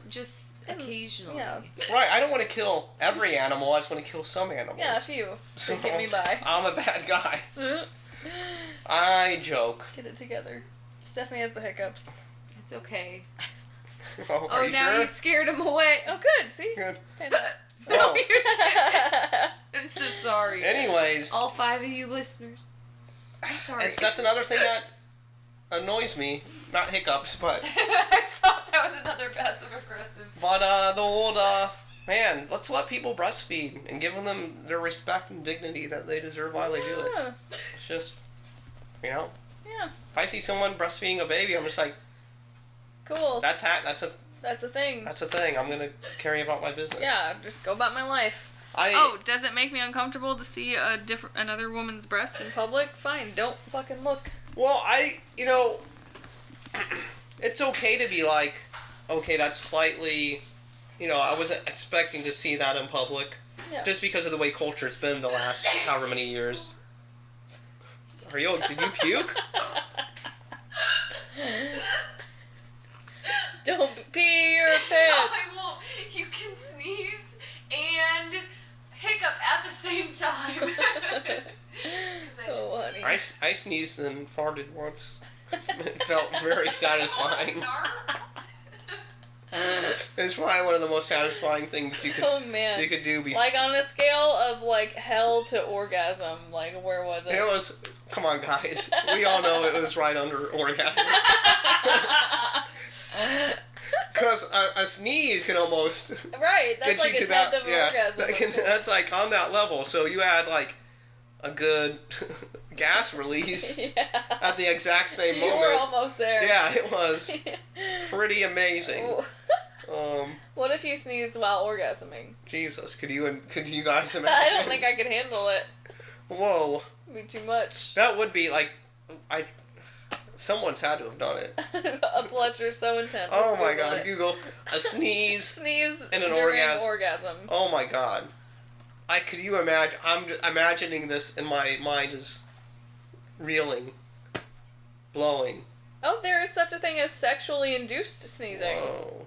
just occasionally. Yeah. Right, I don't want to kill every animal, I just want to kill some animals. Yeah, a few. So, To get me by. I'm a bad guy. I joke. Get it together. Stephanie has the hiccups. It's okay. Are you now sure? you scared him away. Oh, good. See? Good. Oh. I'm so sorry. Anyways. All 5 of you listeners. I'm sorry. That's another thing that annoys me. Not hiccups, but... I thought that was another passive aggressive. But, the old, Man, let's let people breastfeed and give them their respect and dignity that they deserve while they do it. Yeah. It's just, you know. Yeah. If I see someone breastfeeding a baby, I'm just like, Cool. that's a thing. That's a thing. I'm gonna carry about my business. Yeah, just go about my life. Oh, does it make me uncomfortable to see another woman's breast in public? Fine, don't fucking look. Well, it's okay to be like, okay, that's slightly, I wasn't expecting to see that in public. Yeah. Just because of the way culture's been the last however many years. Did you puke? Don't pee your pants. I won't. You can sneeze and hiccup at the same time. 'Cause I just honey. I sneezed and farted once. It felt very satisfying. Snark. It's probably one of the most satisfying things you could do before. Like on a scale of like hell to orgasm, like where was it? It was, come on guys, we all know it was right under orgasm. Because a sneeze can almost Right, that's get like you a to that. tenth of an orgasm. That's like on that level. So you had like a good gas release at the exact same moment. You were almost there. Yeah, it was pretty amazing. What if you sneezed while orgasming? Jesus, could you guys imagine? I don't think I could handle it. Whoa. It'd be too much. That would be like, someone's had to have done it. A pleasure so intense. Oh Let's my Google god, it. Google a sneeze Sneeze and an during orgasm. orgasm. Oh my god. Could you imagine? I'm imagining this in my mind as reeling, blowing. Oh, there is such a thing as sexually induced sneezing. Whoa.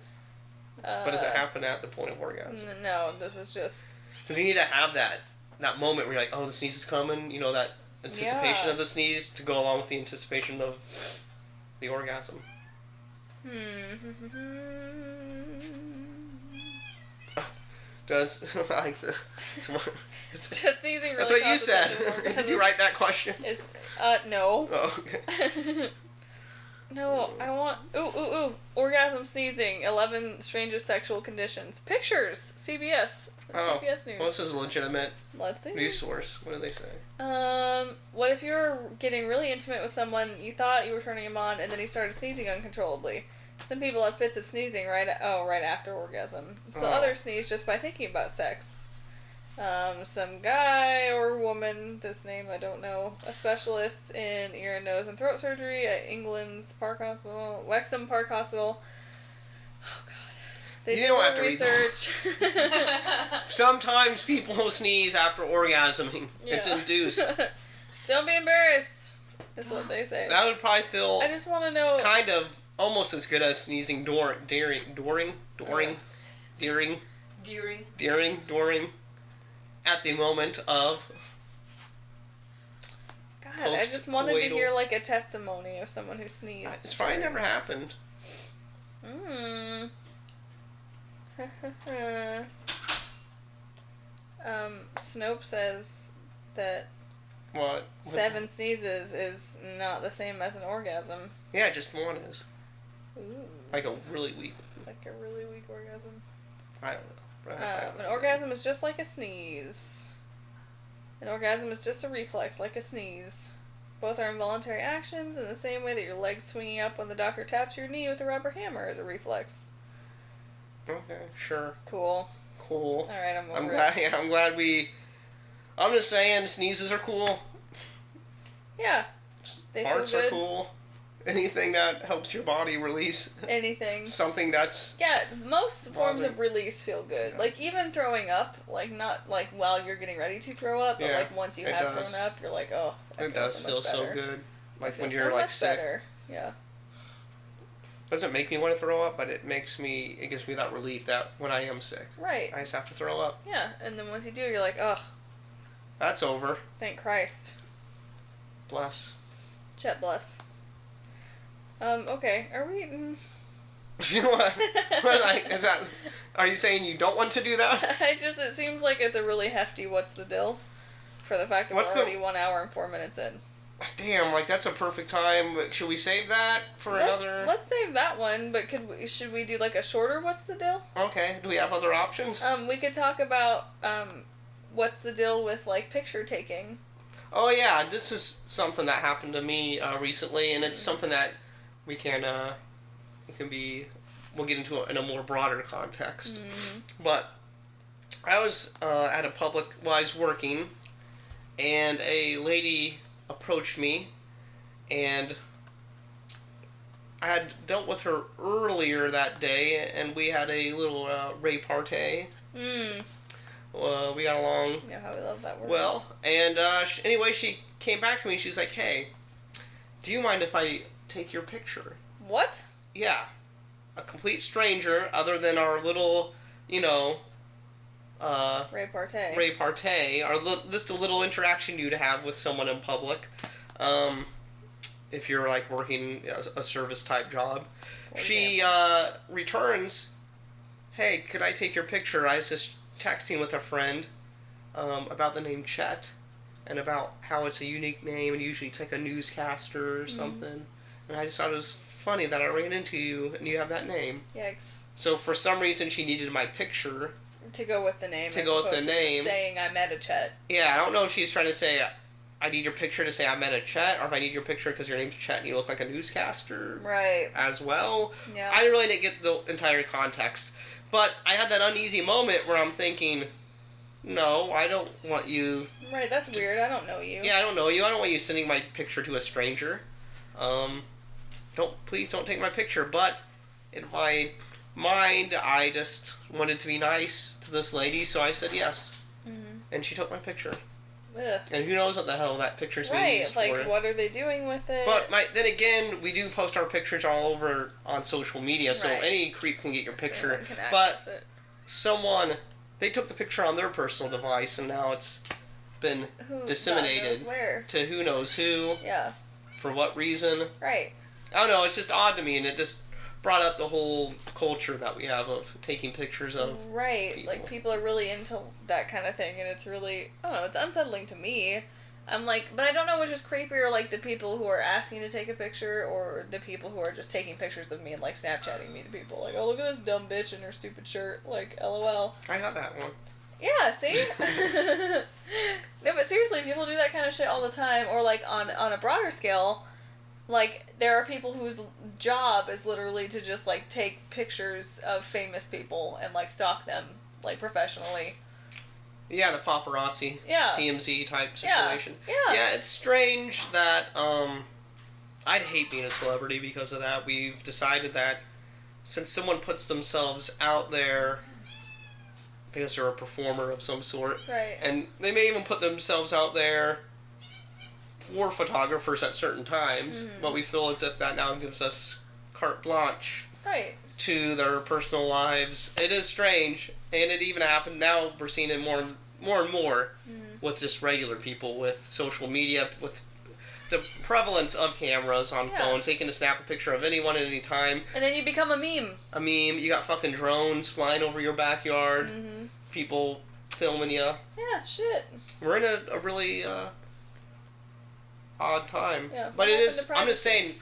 But does it happen at the point of orgasm? No, this is just... Because you need to have that moment where you're like, oh, the sneeze is coming. That anticipation of the sneeze to go along with the anticipation of the orgasm. Does like the Just sneezing really That's what you said. concentrated Did you write that question? No. Oh, okay. No, I want... Ooh. Orgasm sneezing. 11 strangest sexual conditions. Pictures. CBS. CBS News. Well, this is a legitimate Let's see. news source. What do they say? What if you were getting really intimate with someone, you thought you were turning him on, and then he started sneezing uncontrollably? Some people have fits of sneezing right after orgasm. So others sneeze just by thinking about sex. Some guy or woman, this name I don't know, a specialist in ear and nose and throat surgery at England's Wexham Park Hospital. Oh god. They You don't have did to read research. Sometimes people sneeze after orgasming. Yeah. It's induced. Don't be embarrassed, is what they say. That would probably feel I just want to know... kind of almost as good as sneezing during at the moment of... God, I just wanted to hear like a testimony of someone who sneezed. It's probably never happened. Snope says that What? 7 sneezes is not the same as an orgasm. Yeah, just one is. Ooh. Like a really weak... Like a really weak orgasm. I don't know. An orgasm is just like a sneeze. An orgasm is just a reflex, like a sneeze. Both are involuntary actions in the same way that your legs swinging up when the doctor taps your knee with a rubber hammer is a reflex. Okay, sure. Cool. Alright, I'm glad I'm just saying, sneezes are cool. Yeah. They Farts feel are good. cool. Anything that helps your body release Anything. something that's... Yeah, most forms Bothering. of release feel good. Yeah. Like, even throwing up, like, not, like, while you're getting ready to throw up, but, Yeah, like, once you it have does. thrown up, you're like, oh, It does feel so good. Like when you're, so like, much sick. better. Yeah. Doesn't make me want to throw up, but it gives me that relief that when I am sick, Right. I just have to throw up. Yeah, and then once you do, you're like, oh, That's over. thank Christ. Bless. Chet bless. Okay, are we... Is that... Are you saying you don't want to do that? it seems like it's a really hefty what's the dill for the fact that we're already 1 hour and 4 minutes in. Damn, like that's a perfect time. Should we save that for another? Let's save that one, but should we do like a shorter What's the Deal? Okay. Do we have other options? We could talk about what's the deal with like picture taking. Oh yeah, this is something that happened to me recently, and it's something that we can we'll get into it in a more broader context. But I was at a public, I was working, and a lady approached me, and I had dealt with her earlier that day, and we had a little repartee. We got along. You know how we love that word. Well, and anyway, she came back to me. She's like, "Hey, do you mind if I take your picture?" What? Yeah, a complete stranger, other than our little, repartee, just a little interaction you'd have with someone in public, if you're like working a service type job. She returns, "Hey, could I take your picture? I was just texting with a friend about the name Chet, and about how it's a unique name, and usually it's like a newscaster or something. And I just thought it was funny that I ran into you and you have that name." Yikes. So for some reason she needed my picture. To go with the name. To go with the name. Just saying I met a Chet. Yeah, I don't know if she's trying to say, I need your picture to say I met a Chet, or if I need your picture because your name's Chet and you look like a newscaster. Right. As well. Yeah. I really didn't get the entire context. But I had that uneasy moment where I'm thinking, no, I don't want you... Right, that's weird. I don't know you. Yeah, I don't know you. I don't want you sending my picture to a stranger. Please don't take my picture. But in my mind, I just wanted to be nice to this lady, so I said yes. And she took my picture. Ugh. And who knows what the hell that picture's being used Right, like for. what are they doing with it? But then again, we do post our pictures all over on social media, so Right. any creep can get your picture. Someone can access it. They took the picture on their personal device, and now it's been Who disseminated God knows where. to who knows who, Yeah. for what reason. Right. I don't know, it's just odd to me, and it just brought up the whole culture that we have of taking pictures of Right. people. Like people are really into that kind of thing, and it's really, I don't know, it's unsettling to me. I'm like, but I don't know which is creepier, like the people who are asking to take a picture or the people who are just taking pictures of me and like Snapchatting me to people. Like, oh, look at this dumb bitch in her stupid shirt. Like, LOL. I got that one. Yeah, see? No, but seriously, people do that kind of shit all the time. Or like on a broader scale, like there are people whose job is literally to just like take pictures of famous people and like stalk them like professionally. Yeah, the paparazzi, Yeah. TMZ type situation. Yeah. Yeah, it's strange that, I'd hate being a celebrity because of that. We've decided that since someone puts themselves out there because they're a performer of some sort, Right. and they may even put themselves out there for photographers at certain times, but we feel as if that now gives us carte blanche Right. to their personal lives. It is strange, and it even happened now. We're seeing it more and more with just regular people, with social media, with the prevalence of cameras on phones. They can just snap a picture of anyone at any time. And then you become a meme. A meme. You got fucking drones flying over your backyard. People filming you. Yeah, shit. We're in a really odd time. Yeah, but what it happened is. to I'm just saying.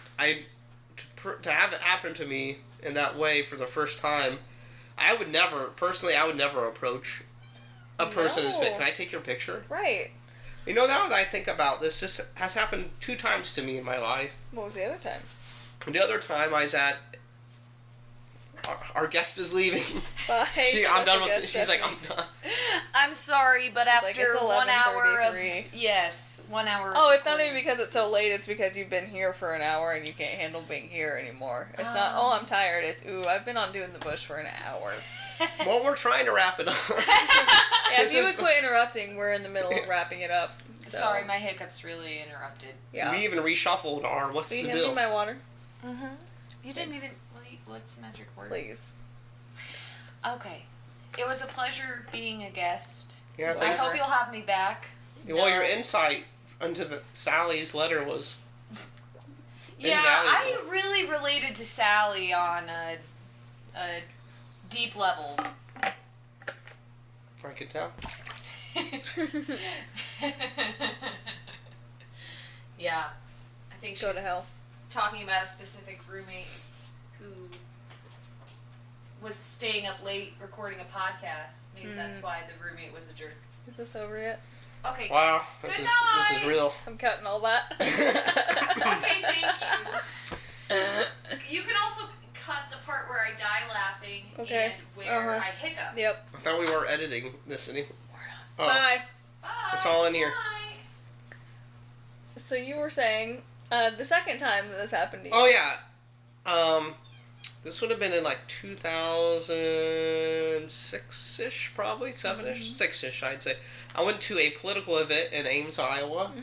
To have it happen to me in that way for the first time, I would never approach a person who's been, "Can I take your picture?" Right. You know, now that I think about this has happened 2 times to me in my life. What was the other time? The other time I was at, our guest is leaving. Bye. I'm done special with guest it. She's like, Stephanie. I'm done. I'm sorry, but She's after like, it's 1 hour of 11:33. yes, 1 hour. Of Oh, it's not recording. even because it's so late. It's because you've been here for an hour and you can't handle being here anymore. It's not, oh, I'm tired. It's, ooh, I've been on doing the bush for an hour. Well, we're trying to wrap it up. Yeah, if This you is would quit interrupting, we're in the middle of wrapping it up. So. Sorry, my hiccups really interrupted. Yeah. We even reshuffled our Will what's you the hand me deal. my water? You didn't Thanks. even. What's the magic word? Please. Okay. It was a pleasure being a guest. Yeah, I thanks. hope you'll have me back. Well, your No. insight into Sally's letter was Yeah, invaluable. I really related to Sally on a deep level. I could tell. Yeah. think Go to she's hell. talking about a specific roommate who was staying up late recording a podcast. Maybe that's why the roommate was a jerk. Is this over yet? Okay. Wow, Good this night. is real. I'm cutting all that. Okay, thank you. You can also cut the part where I die laughing Okay. and where I hiccup. Yep. I thought we weren't editing this anymore. Oh, Bye. Bye. It's all in here. Bye. So you were saying the second time that this happened to you. Oh yeah. This would have been in like 2006-ish, probably 7-ish, 6-ish, I'd say. I went to a political event in Ames, Iowa.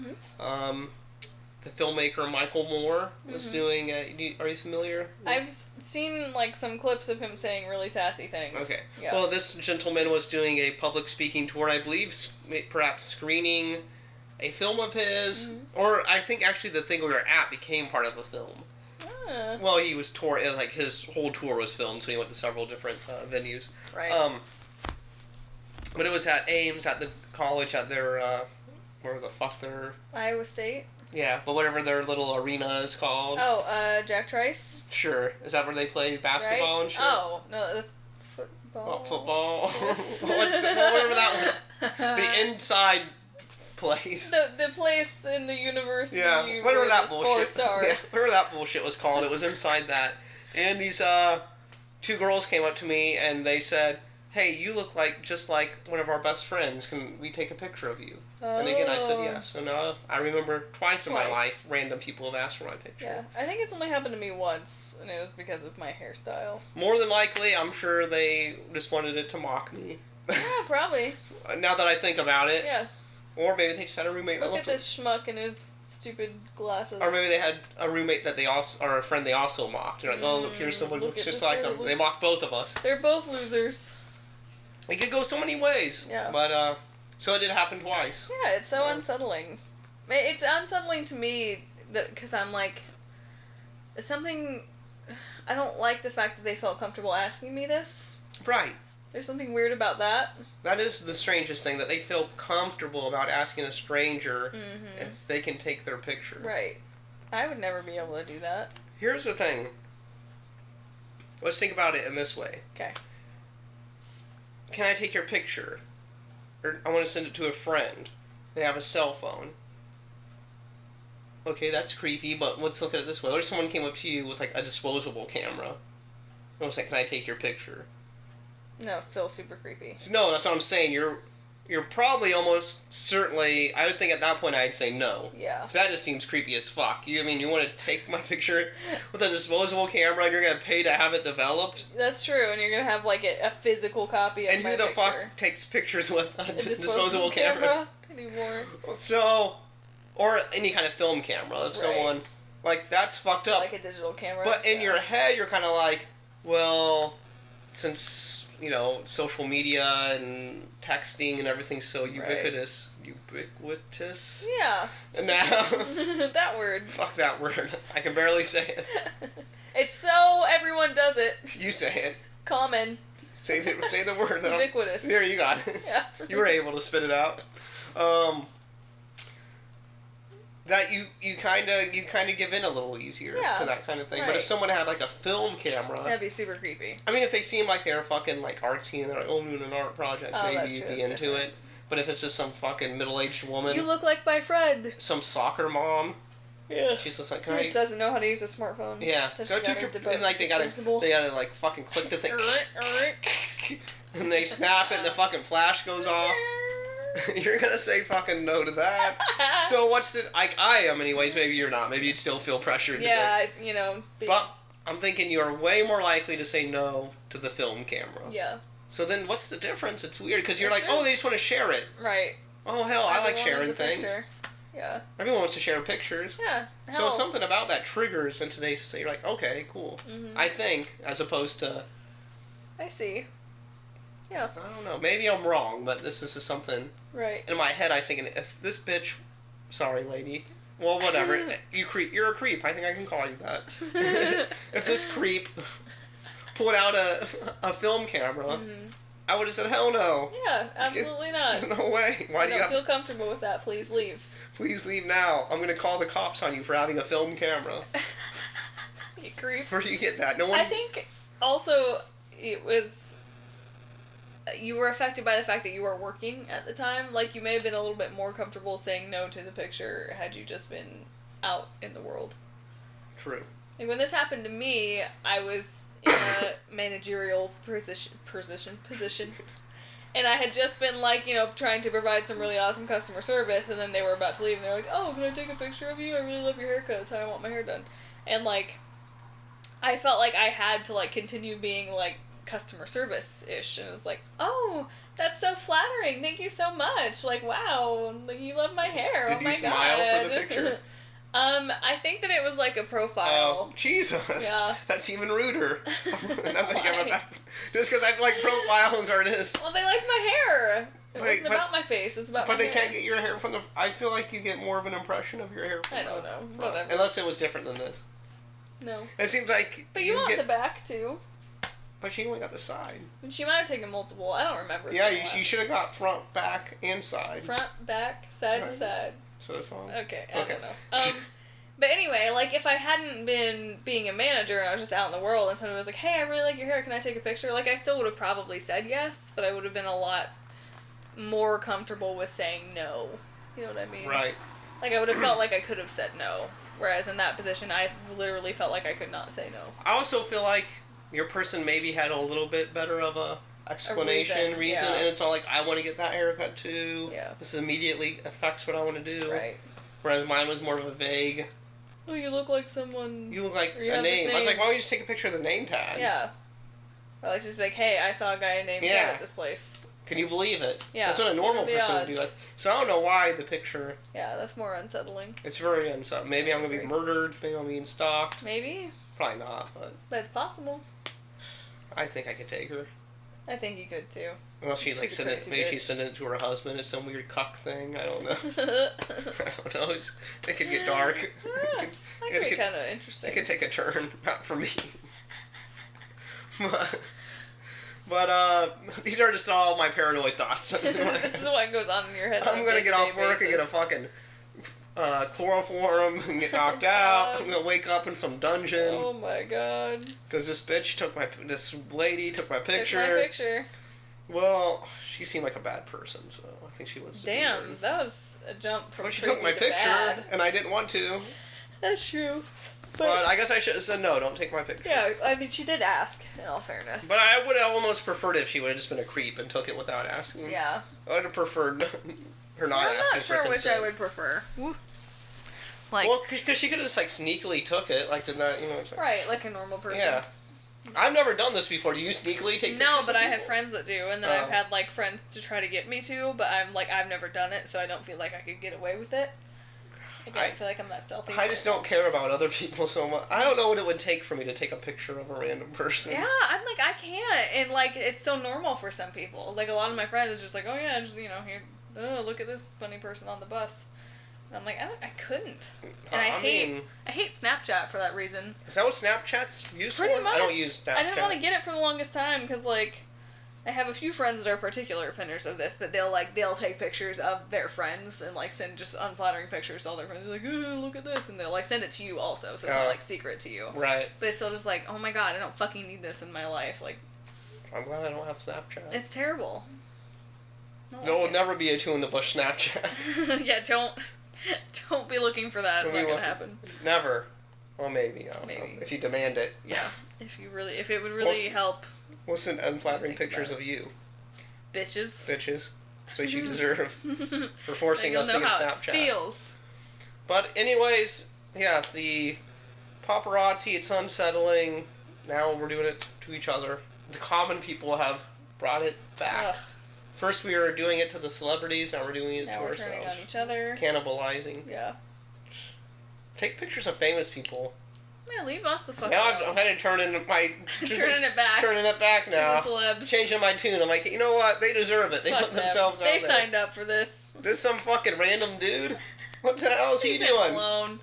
The filmmaker Michael Moore was doing. Are you familiar? I've seen like some clips of him saying really sassy things. Okay. Yeah. Well, this gentleman was doing a public speaking tour, I believe, perhaps screening a film of his, or I think actually the thing we were at became part of the film. Well, he was touring, like his whole tour was filmed, so he went to several different venues. Right. But it was at Ames, at the college, at their, where the fuck their... Iowa State. Yeah, but whatever their little arena is called. Oh, Jack Trice. Sure. Is that where they play basketball Right? and shit? Oh no, that's football. Oh, football. Whatever that one. The inside place. The place in the university Yeah, where whatever that the bullshit. sports are. Yeah, whatever that bullshit was called. It was inside that. And these two girls came up to me and they said, "Hey, you look just like one of our best friends. Can we take a picture of you?" And again, I said yes. And I remember twice in my life, random people have asked for my picture. Yeah, I think it's only happened to me once, and it was because of my hairstyle. More than likely, I'm sure they just wanted it to mock me. Yeah, probably. Now that I think about it. Yeah. Or maybe they just had a roommate that Look at looked this schmuck and his stupid glasses. Or maybe they had a roommate that they also, or a friend they also mocked. They're like, oh, look, here's someone who look looks at just this like guy them. that They looks- mocked both of us. They're both losers. It could go so many ways. Yeah. But, so it did happen twice. Yeah, it's so unsettling. It's unsettling to me because I'm like, something. I don't like the fact that they felt comfortable asking me this. Right. There's something weird about that. That is the strangest thing, that they feel comfortable about asking a stranger if they can take their picture. Right. I would never be able to do that. Here's the thing. Let's think about it in this way. Okay. Can I take your picture? Or I want to send it to a friend. They have a cell phone. Okay, that's creepy, but let's look at it this way. What if someone came up to you with like a disposable camera? And was like, "Can I take your picture?" No, still super creepy. No, that's what I'm saying. You're probably almost certainly. I would think at that point I'd say no. Yeah. 'Cause that just seems creepy as fuck. You want to take my picture with a disposable camera and you're gonna pay to have it developed? That's true, and you're gonna have like a physical copy of And my who the picture. fuck takes pictures with a A disposable camera anymore? So, or any kind of film camera. If someone, like, that's fucked up. Like a digital camera. But in your head, you're kind of like, well, since, social media and texting and everything's so ubiquitous. Yeah. And now, that word. fuck that word. I can barely say it. It's so everyone does it. You say it. Common. Say the word. Ubiquitous. Here, you got it. Yeah. You were able to spit it out. That you kind of give in a little easier to that kind of thing. But if right. someone had like a film camera, That'd be super creepy. I mean, if they seem like they're fucking like artsy and they're like, oh, I'm doing an art project, Oh, maybe that's you'd true, be that's into different. it. But if it's just some fucking middle-aged woman, You look like my friend. some soccer mom, Yeah. she's just like, Who can I? just doesn't know how to use a smartphone. Yeah, So go she got take her your and like they disposable. gotta like fucking click the thing, and they snap it and the fucking flash goes off. You're gonna say fucking no to that. So what's the I am anyways. Maybe you're not. Maybe you'd still feel pressured. Yeah, But I'm thinking you're way more likely to say no to the film camera. Yeah. So then what's the difference? It's weird because you're It's like, just- oh, they just want to share it. Right. Oh hell, I like Everyone sharing has a things. picture. Yeah. Everyone wants to share pictures. Yeah. So Hell. something about that triggers in today's society. You're like, okay, cool. Mm-hmm. I think, as opposed to, I see. Yeah. I don't know. Maybe I'm wrong, but this is something. Right. In my head, I was thinking, if this bitch, sorry, lady, well, whatever, you're a creep. I think I can call you that. If this creep pulled out a film camera, I would have said, hell no. Yeah, absolutely not. No way. Why do you don't have... feel comfortable with that. Please leave. Please leave now. I'm going to call the cops on you for having a film camera. You creep. Where do you get that? No one... I think also it was... You were affected by the fact that you were working at the time. Like, you may have been a little bit more comfortable saying no to the picture had you just been out in the world. True. Like, when this happened to me, I was in a managerial position. And I had just been, like, you know, trying to provide some really awesome customer service, and then they were about to leave, and they're like, oh, can I take a picture of you? I really love your haircut. That's how I want my hair done. And, like, I felt like I had to, like, continue being, like, customer service-ish, and it was like, oh, that's so flattering. Thank you so much. Like, wow, like, you love my hair. Did oh my you smile God. for the picture? I think that it was like a profile. Oh, Jesus. Yeah. That's even ruder. Nothing about that. Just because I feel like profiles are this. Well, they liked my hair. It wasn't but- about my face. It's about my But they hair. can't get your hair from the... I feel like you get more of an impression of your hair from I don't know. Whatever. Unless it was different than this. No. It seems like But you want the back, too. But she only got the side. And she might have taken multiple. I don't remember. It's Yeah, been a while. you should have got front, back, and side. Front, back, side to Right. side. So that's all. Okay, I Okay. don't know. But anyway, like, if I hadn't been being a manager and I was just out in the world and someone was like, hey, I really like your hair, can I take a picture? Like, I still would have probably said yes, but I would have been a lot more comfortable with saying no. You know what I mean? Right. Like, I would have felt like I could have said no. Whereas in that position, I literally felt like I could not say no. I also feel like your person maybe had a little bit better of a explanation, reason, yeah. and it's all like, I want to get that haircut too. Yeah. This immediately affects what I want to do. Right. Whereas mine was more of a vague, Oh, you look like someone... you look like Or you a have this name. I was name. like, why don't you just take a picture of the name tag? Yeah. Or like, just be like, hey, I saw a guy named Yeah. Ted at this place. Can you believe it? Yeah. That's what a normal What are the person would do. odds? So I don't know why the picture, Yeah, that's more unsettling. it's very unsettling. Maybe I'm going to be Agree. murdered, maybe I'm being stalked. Maybe. Probably not, but That's possible. I think I could take her. I think you could, too. Unless she's like She's a sending, crazy maybe bitch. she's sending it to her husband. It's some weird cuck thing. I don't know. I don't know. It could get dark. That could be kind of interesting. It could take a turn. Not for me. but these are just all my paranoid thoughts. This is what goes on in your head. I'm gonna get off work and get a fucking chloroform and get knocked out. I'm gonna wake up in some dungeon Oh my god. because this lady took my picture. Took my picture. Well, she seemed like a bad person, so I think she was. Damn, that was a jump from But she creepy took my to picture, bad. and I didn't want to. That's true. But I guess I should have said no. Don't take my picture. Yeah, I mean, she did ask, in all fairness. But I would have almost preferred if she would have just been a creep and took it without asking. Yeah. I would have preferred her not I'm asking not for sure which consent. I would prefer. Like, Well, because she could have just like sneakily took it, like did that, It's like, Right, like a normal person. Yeah. I've never done this before. Do you sneakily take pictures No, of but I have people? friends that do, and then Oh. I've had like friends to try to get me to, but I'm like I've never done it, so I don't feel like I could get away with it. Like, I don't feel like I'm that stealthy. I just don't care about other people so much. I don't know what it would take for me to take a picture of a random person. Yeah, I'm like I can't, and like it's so normal for some people. Like a lot of my friends is just like, oh yeah, just, here, oh look at this funny person on the bus. And I'm like I couldn't, and I hate Snapchat for that reason. Is that what Snapchat's used Pretty for? much. I don't use Snapchat. I didn't want to get it for the longest time because like I have a few friends that are particular offenders of this, but they'll take pictures of their friends and like send just unflattering pictures to all their friends. They're like, oh, look at this, and they'll like send it to you also, so it's not like secret to you. Right. But it's still just like, oh my god, I don't fucking need this in my life. Like, I'm glad I don't have Snapchat. it's terrible. There will never be a two in the bush Snapchat. Yeah, don't be looking for that. It's not gonna happen. Never. Well, maybe. I don't know. Maybe. If you demand it. Yeah, if it would really help. We'll send unflattering Think pictures about of you, Bitches. bitches. That's what you deserve for forcing You'll us to know get how Snapchat. it feels. But anyways, yeah, the paparazzi, it's unsettling. Now we're doing it to each other. The common people have brought it back. Ugh. First we were doing it to the celebrities, now we're doing it Now to we're ourselves. turning on each other. Cannibalizing. Yeah. Take pictures of famous people. Yeah, leave us the fuck Now out. I'm kind of turning my... Turning it back. Turning it back To now. the celebs. Changing my tune. I'm like, you know what? They deserve it. They Fuck put them. themselves out They there. signed up for this. This some fucking random dude? What the hell is he Leave him doing? alone.